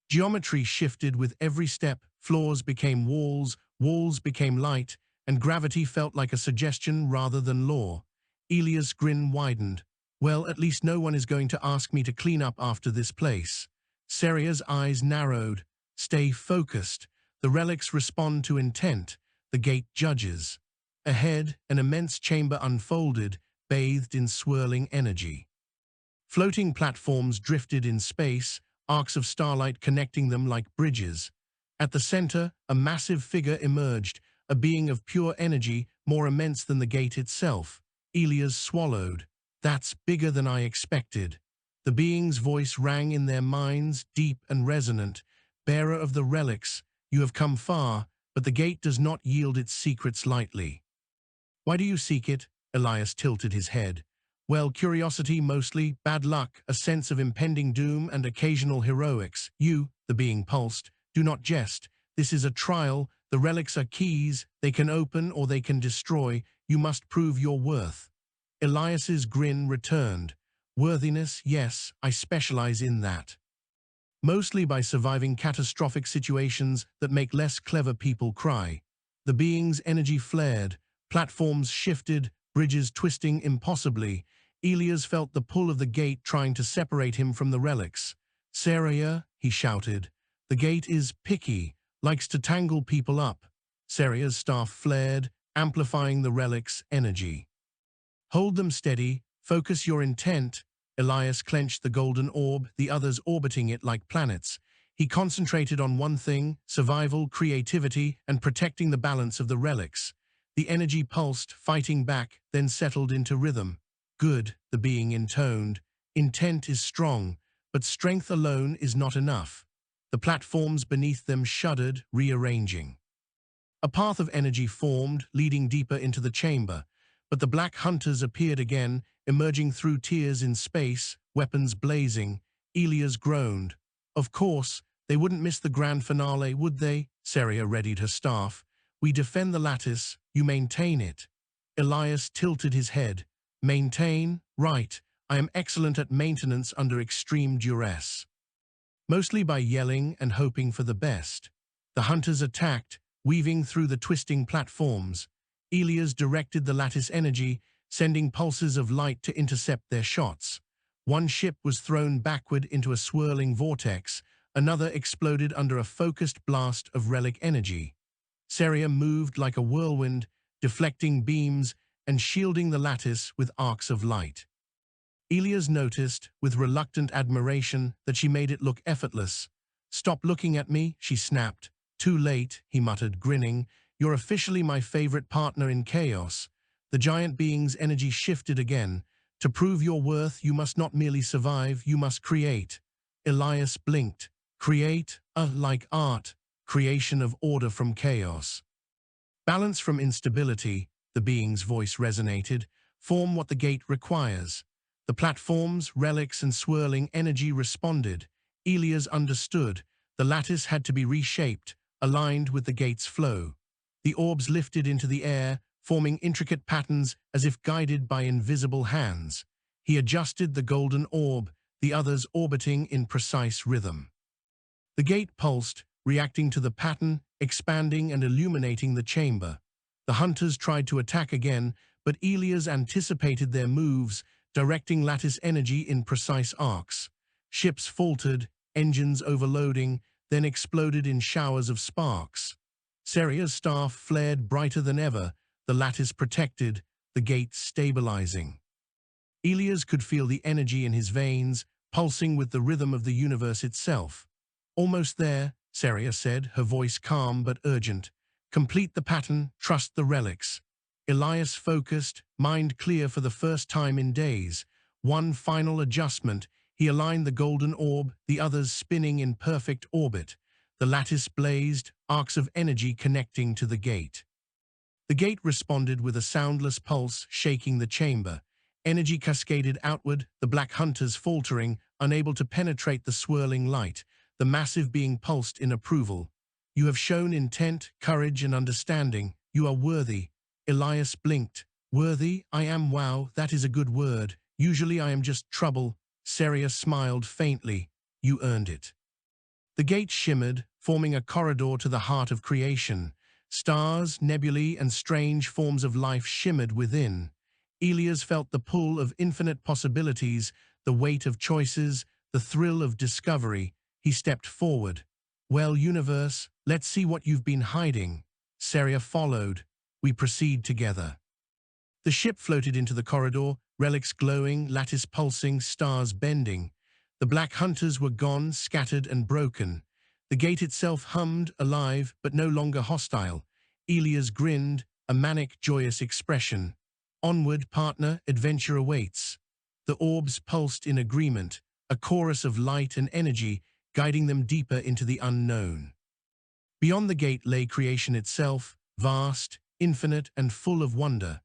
Geometry shifted with every step, floors became walls, walls became light, and gravity felt like a suggestion rather than law. Elias' grin widened. Well, at least no one is going to ask me to clean up after this place. Seria's eyes narrowed. Stay focused. The relics respond to intent. The gate judges. Ahead, an immense chamber unfolded, bathed in swirling energy. Floating platforms drifted in space, arcs of starlight connecting them like bridges. At the center, a massive figure emerged, a being of pure energy, more immense than the gate itself. Elias swallowed. That's bigger than I expected. The being's voice rang in their minds, deep and resonant. Bearer of the relics, you have come far, but the gate does not yield its secrets lightly. Why do you seek it? Elias tilted his head. Well, curiosity mostly, bad luck, a sense of impending doom, and occasional heroics. You, the being pulsed, do not jest. This is a trial. The relics are keys. They can open or they can destroy. You must prove your worth. Elias's grin returned. Worthiness, yes, I specialize in that. Mostly by surviving catastrophic situations that make less clever people cry. The being's energy flared. Platforms shifted, bridges twisting impossibly. Elias felt the pull of the gate trying to separate him from the relics. Seria, he shouted. The gate is picky, likes to tangle people up. Seria's staff flared, amplifying the relics' energy. Hold them steady, focus your intent. Elias clenched the golden orb, the others orbiting it like planets. He concentrated on one thing: survival, creativity, and protecting the balance of the relics. The energy pulsed, fighting back, then settled into rhythm. Good, the being intoned. Intent is strong, but strength alone is not enough. The platforms beneath them shuddered, rearranging. A path of energy formed, leading deeper into the chamber, but the black hunters appeared again, emerging through tiers in space, weapons blazing. Elias groaned. Of course, they wouldn't miss the grand finale, would they? Seria readied her staff. We defend the lattice, you maintain it. Elias tilted his head. Maintain? Right. I am excellent at maintenance under extreme duress. Mostly by yelling and hoping for the best. The hunters attacked, weaving through the twisting platforms. Elias directed the lattice energy, sending pulses of light to intercept their shots. One ship was thrown backward into a swirling vortex, another exploded under a focused blast of relic energy. Seria moved like a whirlwind, deflecting beams and shielding the lattice with arcs of light. Elias noticed, with reluctant admiration, that she made it look effortless. Stop looking at me, she snapped. Too late, he muttered, grinning. You're officially my favorite partner in chaos. The giant being's energy shifted again. To prove your worth, you must not merely survive, you must create. Elias blinked. Create? Like art. Creation of order from chaos. Balance from instability, the being's voice resonated. Form what the gate requires. The platforms, relics, and swirling energy responded. Elias understood. The lattice had to be reshaped, aligned with the gate's flow. The orbs lifted into the air, forming intricate patterns as if guided by invisible hands. He adjusted the golden orb, the others orbiting in precise rhythm. The gate pulsed, reacting to the pattern, expanding and illuminating the chamber. The hunters tried to attack again, but Elias anticipated their moves, directing lattice energy in precise arcs. Ships faltered, engines overloading, then exploded in showers of sparks. Seria's staff flared brighter than ever, the lattice protected, the gate stabilizing. Elias could feel the energy in his veins, pulsing with the rhythm of the universe itself. Almost there, Seria said, her voice calm but urgent. Complete the pattern, trust the relics. Elias focused, mind clear for the first time in days. One final adjustment, he aligned the golden orb, the others spinning in perfect orbit. The lattice blazed, arcs of energy connecting to the gate. The gate responded with a soundless pulse, shaking the chamber. Energy cascaded outward, the black hunters faltering, unable to penetrate the swirling light, the massive being pulsed in approval. You have shown intent, courage, and understanding. You are worthy. Elias blinked. Worthy? I am. Wow, that is a good word. Usually I am just trouble. Seria smiled faintly. You earned it. The gate shimmered, forming a corridor to the heart of creation. Stars, nebulae, and strange forms of life shimmered within. Elias felt the pull of infinite possibilities, the weight of choices, the thrill of discovery. He stepped forward. Well, universe, let's see what you've been hiding. Seria followed. We proceed together. The ship floated into the corridor, relics glowing, lattice pulsing, stars bending. The black hunters were gone, scattered and broken. The gate itself hummed, alive, but no longer hostile. Elias grinned, a manic, joyous expression. Onward, partner, adventure awaits. The orbs pulsed in agreement, a chorus of light and energy, guiding them deeper into the unknown. Beyond the gate lay creation itself, vast, infinite, and full of wonder.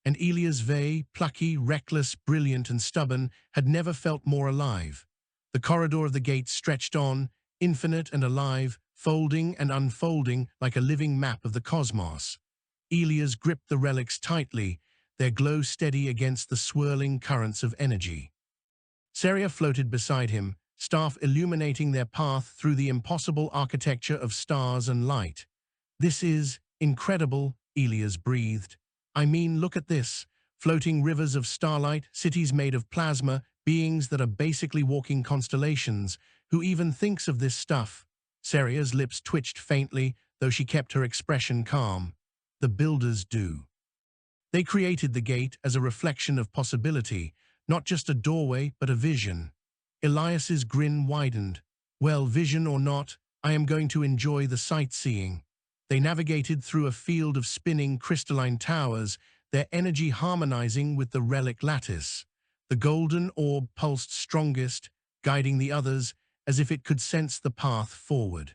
And Elias Vey, plucky, reckless, brilliant, and stubborn, had never felt more alive. The corridor of the gate stretched on, infinite and alive, folding and unfolding like a living map of the cosmos. Elias gripped the relics tightly, their glow steady against the swirling currents of energy. Seria floated beside him, staff illuminating their path through the impossible architecture of stars and light. This is incredible, Elias breathed. I mean, look at this. Floating rivers of starlight, cities made of plasma, beings that are basically walking constellations. Who even thinks of this stuff? Seria's lips twitched faintly, though she kept her expression calm. The builders do. They created the gate as a reflection of possibility, not just a doorway, but a vision. Elias's grin widened. Well, vision or not, I am going to enjoy the sightseeing. They navigated through a field of spinning crystalline towers, their energy harmonizing with the relic lattice. The golden orb pulsed strongest, guiding the others as if it could sense the path forward.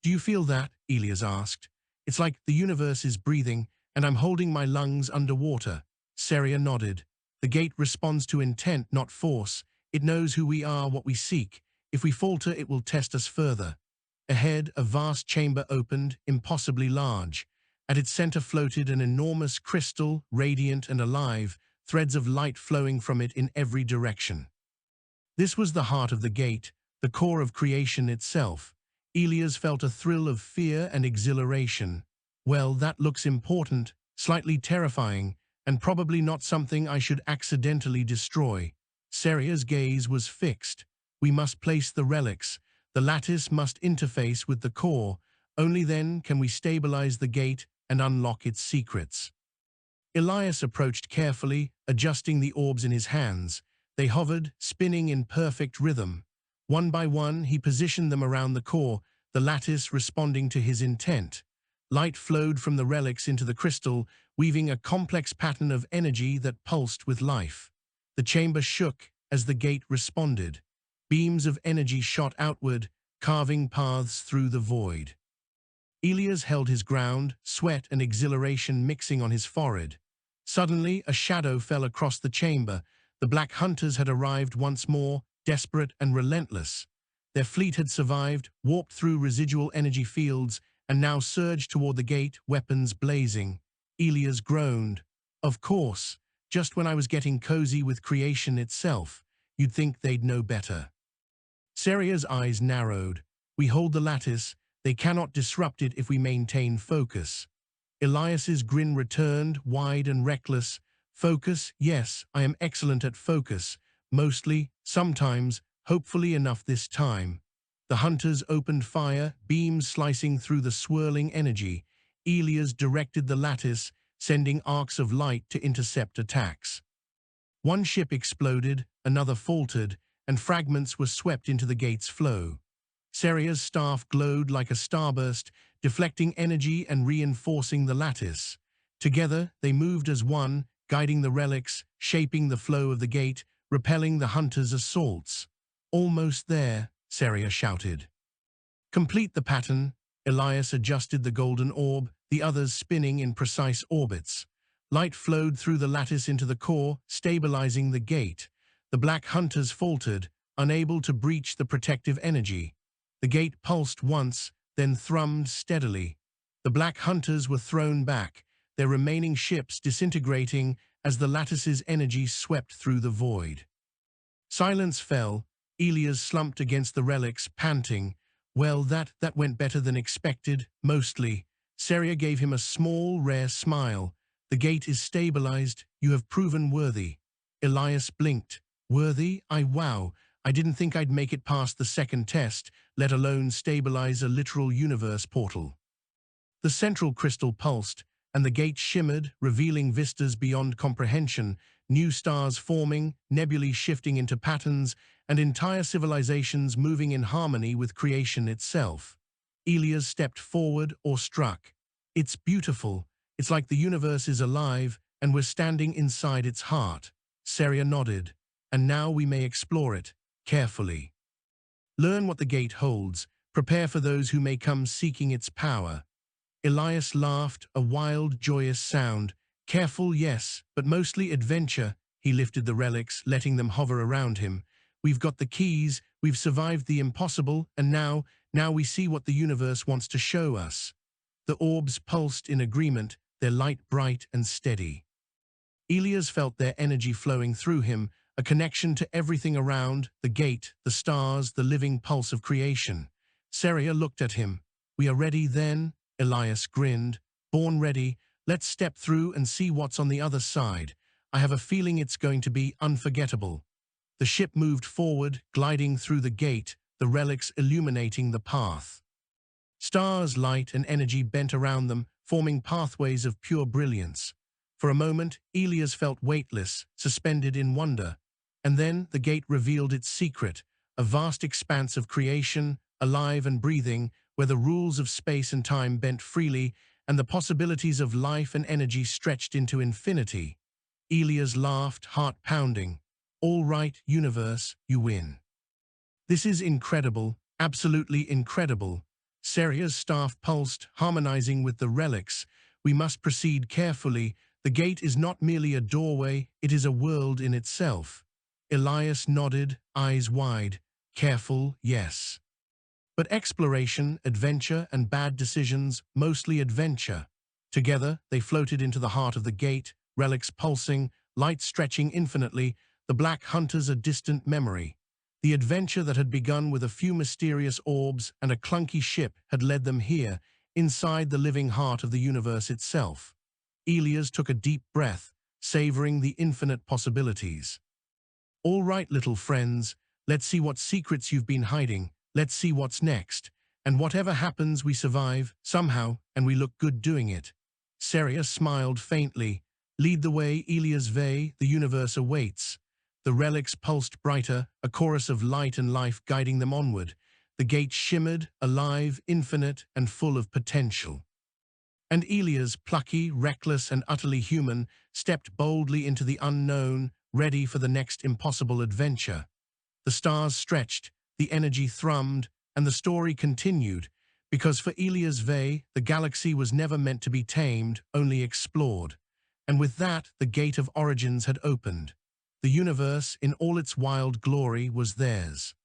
Do you feel that? Elias asked. It's like the universe is breathing, and I'm holding my lungs underwater. Seria nodded. The gate responds to intent, not force. It knows who we are, what we seek. If we falter, it will test us further. Ahead, a vast chamber opened, impossibly large. At its center floated an enormous crystal, radiant and alive, threads of light flowing from it in every direction. This was the heart of the gate, the core of creation itself. Elias felt a thrill of fear and exhilaration. Well, that looks important, slightly terrifying, and probably not something I should accidentally destroy. Seria's gaze was fixed. We must place the relics. The lattice must interface with the core. Only then can we stabilize the gate and unlock its secrets. Elias approached carefully, adjusting the orbs in his hands. They hovered, spinning in perfect rhythm. One by one, he positioned them around the core, the lattice responding to his intent. Light flowed from the relics into the crystal, weaving a complex pattern of energy that pulsed with life. The chamber shook as the gate responded. Beams of energy shot outward, carving paths through the void. Elias held his ground, sweat and exhilaration mixing on his forehead. Suddenly, a shadow fell across the chamber. The Black Hunters had arrived once more, desperate and relentless. Their fleet had survived, warped through residual energy fields, and now surged toward the gate, weapons blazing. Elias groaned. Of course, just when I was getting cozy with creation itself, you'd think they'd know better. Seria's eyes narrowed. We hold the lattice. They cannot disrupt it if we maintain focus. Elias's grin returned, wide and reckless. Focus, yes, I am excellent at focus. Mostly, sometimes, hopefully enough this time. The hunters opened fire, beams slicing through the swirling energy. Elias directed the lattice, sending arcs of light to intercept attacks. One ship exploded, another faltered, and fragments were swept into the gate's flow. Seria's staff glowed like a starburst, deflecting energy and reinforcing the lattice. Together, they moved as one, guiding the relics, shaping the flow of the gate, repelling the hunters' assaults. Almost there, Seria shouted. Complete the pattern. Elias adjusted the golden orb, the others spinning in precise orbits. Light flowed through the lattice into the core, stabilizing the gate. The Black Hunters faltered, unable to breach the protective energy. The gate pulsed once, then thrummed steadily. The Black Hunters were thrown back, their remaining ships disintegrating as the lattice's energy swept through the void. Silence fell. Elias slumped against the relics, panting. Well, that went better than expected, mostly. Seria gave him a small, rare smile. The gate is stabilized. You have proven worthy. Elias blinked. Worthy? Wow. I didn't think I'd make it past the second test, let alone stabilize a literal universe portal. The central crystal pulsed, and the gate shimmered, revealing vistas beyond comprehension, new stars forming, nebulae shifting into patterns, and entire civilizations moving in harmony with creation itself. Elias stepped forward or struck. It's beautiful. It's like the universe is alive, and we're standing inside its heart. Seria nodded. And now we may explore it, carefully. Learn what the gate holds. Prepare for those who may come seeking its power. Elias laughed, a wild, joyous sound. Careful, yes, but mostly adventure. He lifted the relics, letting them hover around him. We've got the keys, we've survived the impossible, and now we see what the universe wants to show us. The orbs pulsed in agreement, their light bright and steady. Elias felt their energy flowing through him, a connection to everything around, the gate, the stars, the living pulse of creation. Seria looked at him. We are ready then? Elias grinned. Born ready. Let's step through and see what's on the other side. I have a feeling it's going to be unforgettable. The ship moved forward, gliding through the gate, the relics illuminating the path. Stars, light, and energy bent around them, forming pathways of pure brilliance. For a moment, Elias felt weightless, suspended in wonder. And then the gate revealed its secret, a vast expanse of creation, alive and breathing, where the rules of space and time bent freely and the possibilities of life and energy stretched into infinity. Elias laughed, heart pounding. All right, universe, you win. This is incredible, absolutely incredible. Seria's staff pulsed, harmonizing with the relics. We must proceed carefully. The gate is not merely a doorway, it is a world in itself. Elias nodded, eyes wide. Careful, yes. But exploration, adventure, and bad decisions, mostly adventure. Together, they floated into the heart of the gate, relics pulsing, light stretching infinitely, the black hunters a distant memory. The adventure that had begun with a few mysterious orbs and a clunky ship had led them here, inside the living heart of the universe itself. Elias took a deep breath, savoring the infinite possibilities. All right, little friends, let's see what secrets you've been hiding. Let's see what's next. And whatever happens, we survive, somehow, and we look good doing it. Seria smiled faintly. Lead the way, Elias Vey, the universe awaits. The relics pulsed brighter, a chorus of light and life guiding them onward. The gate shimmered, alive, infinite, and full of potential. And Elias, plucky, reckless, and utterly human, stepped boldly into the unknown, ready for the next impossible adventure. The stars stretched, the energy thrummed, and the story continued, because for Elias Vey, the galaxy was never meant to be tamed, only explored. And with that, the gate of origins had opened. The universe, in all its wild glory, was theirs.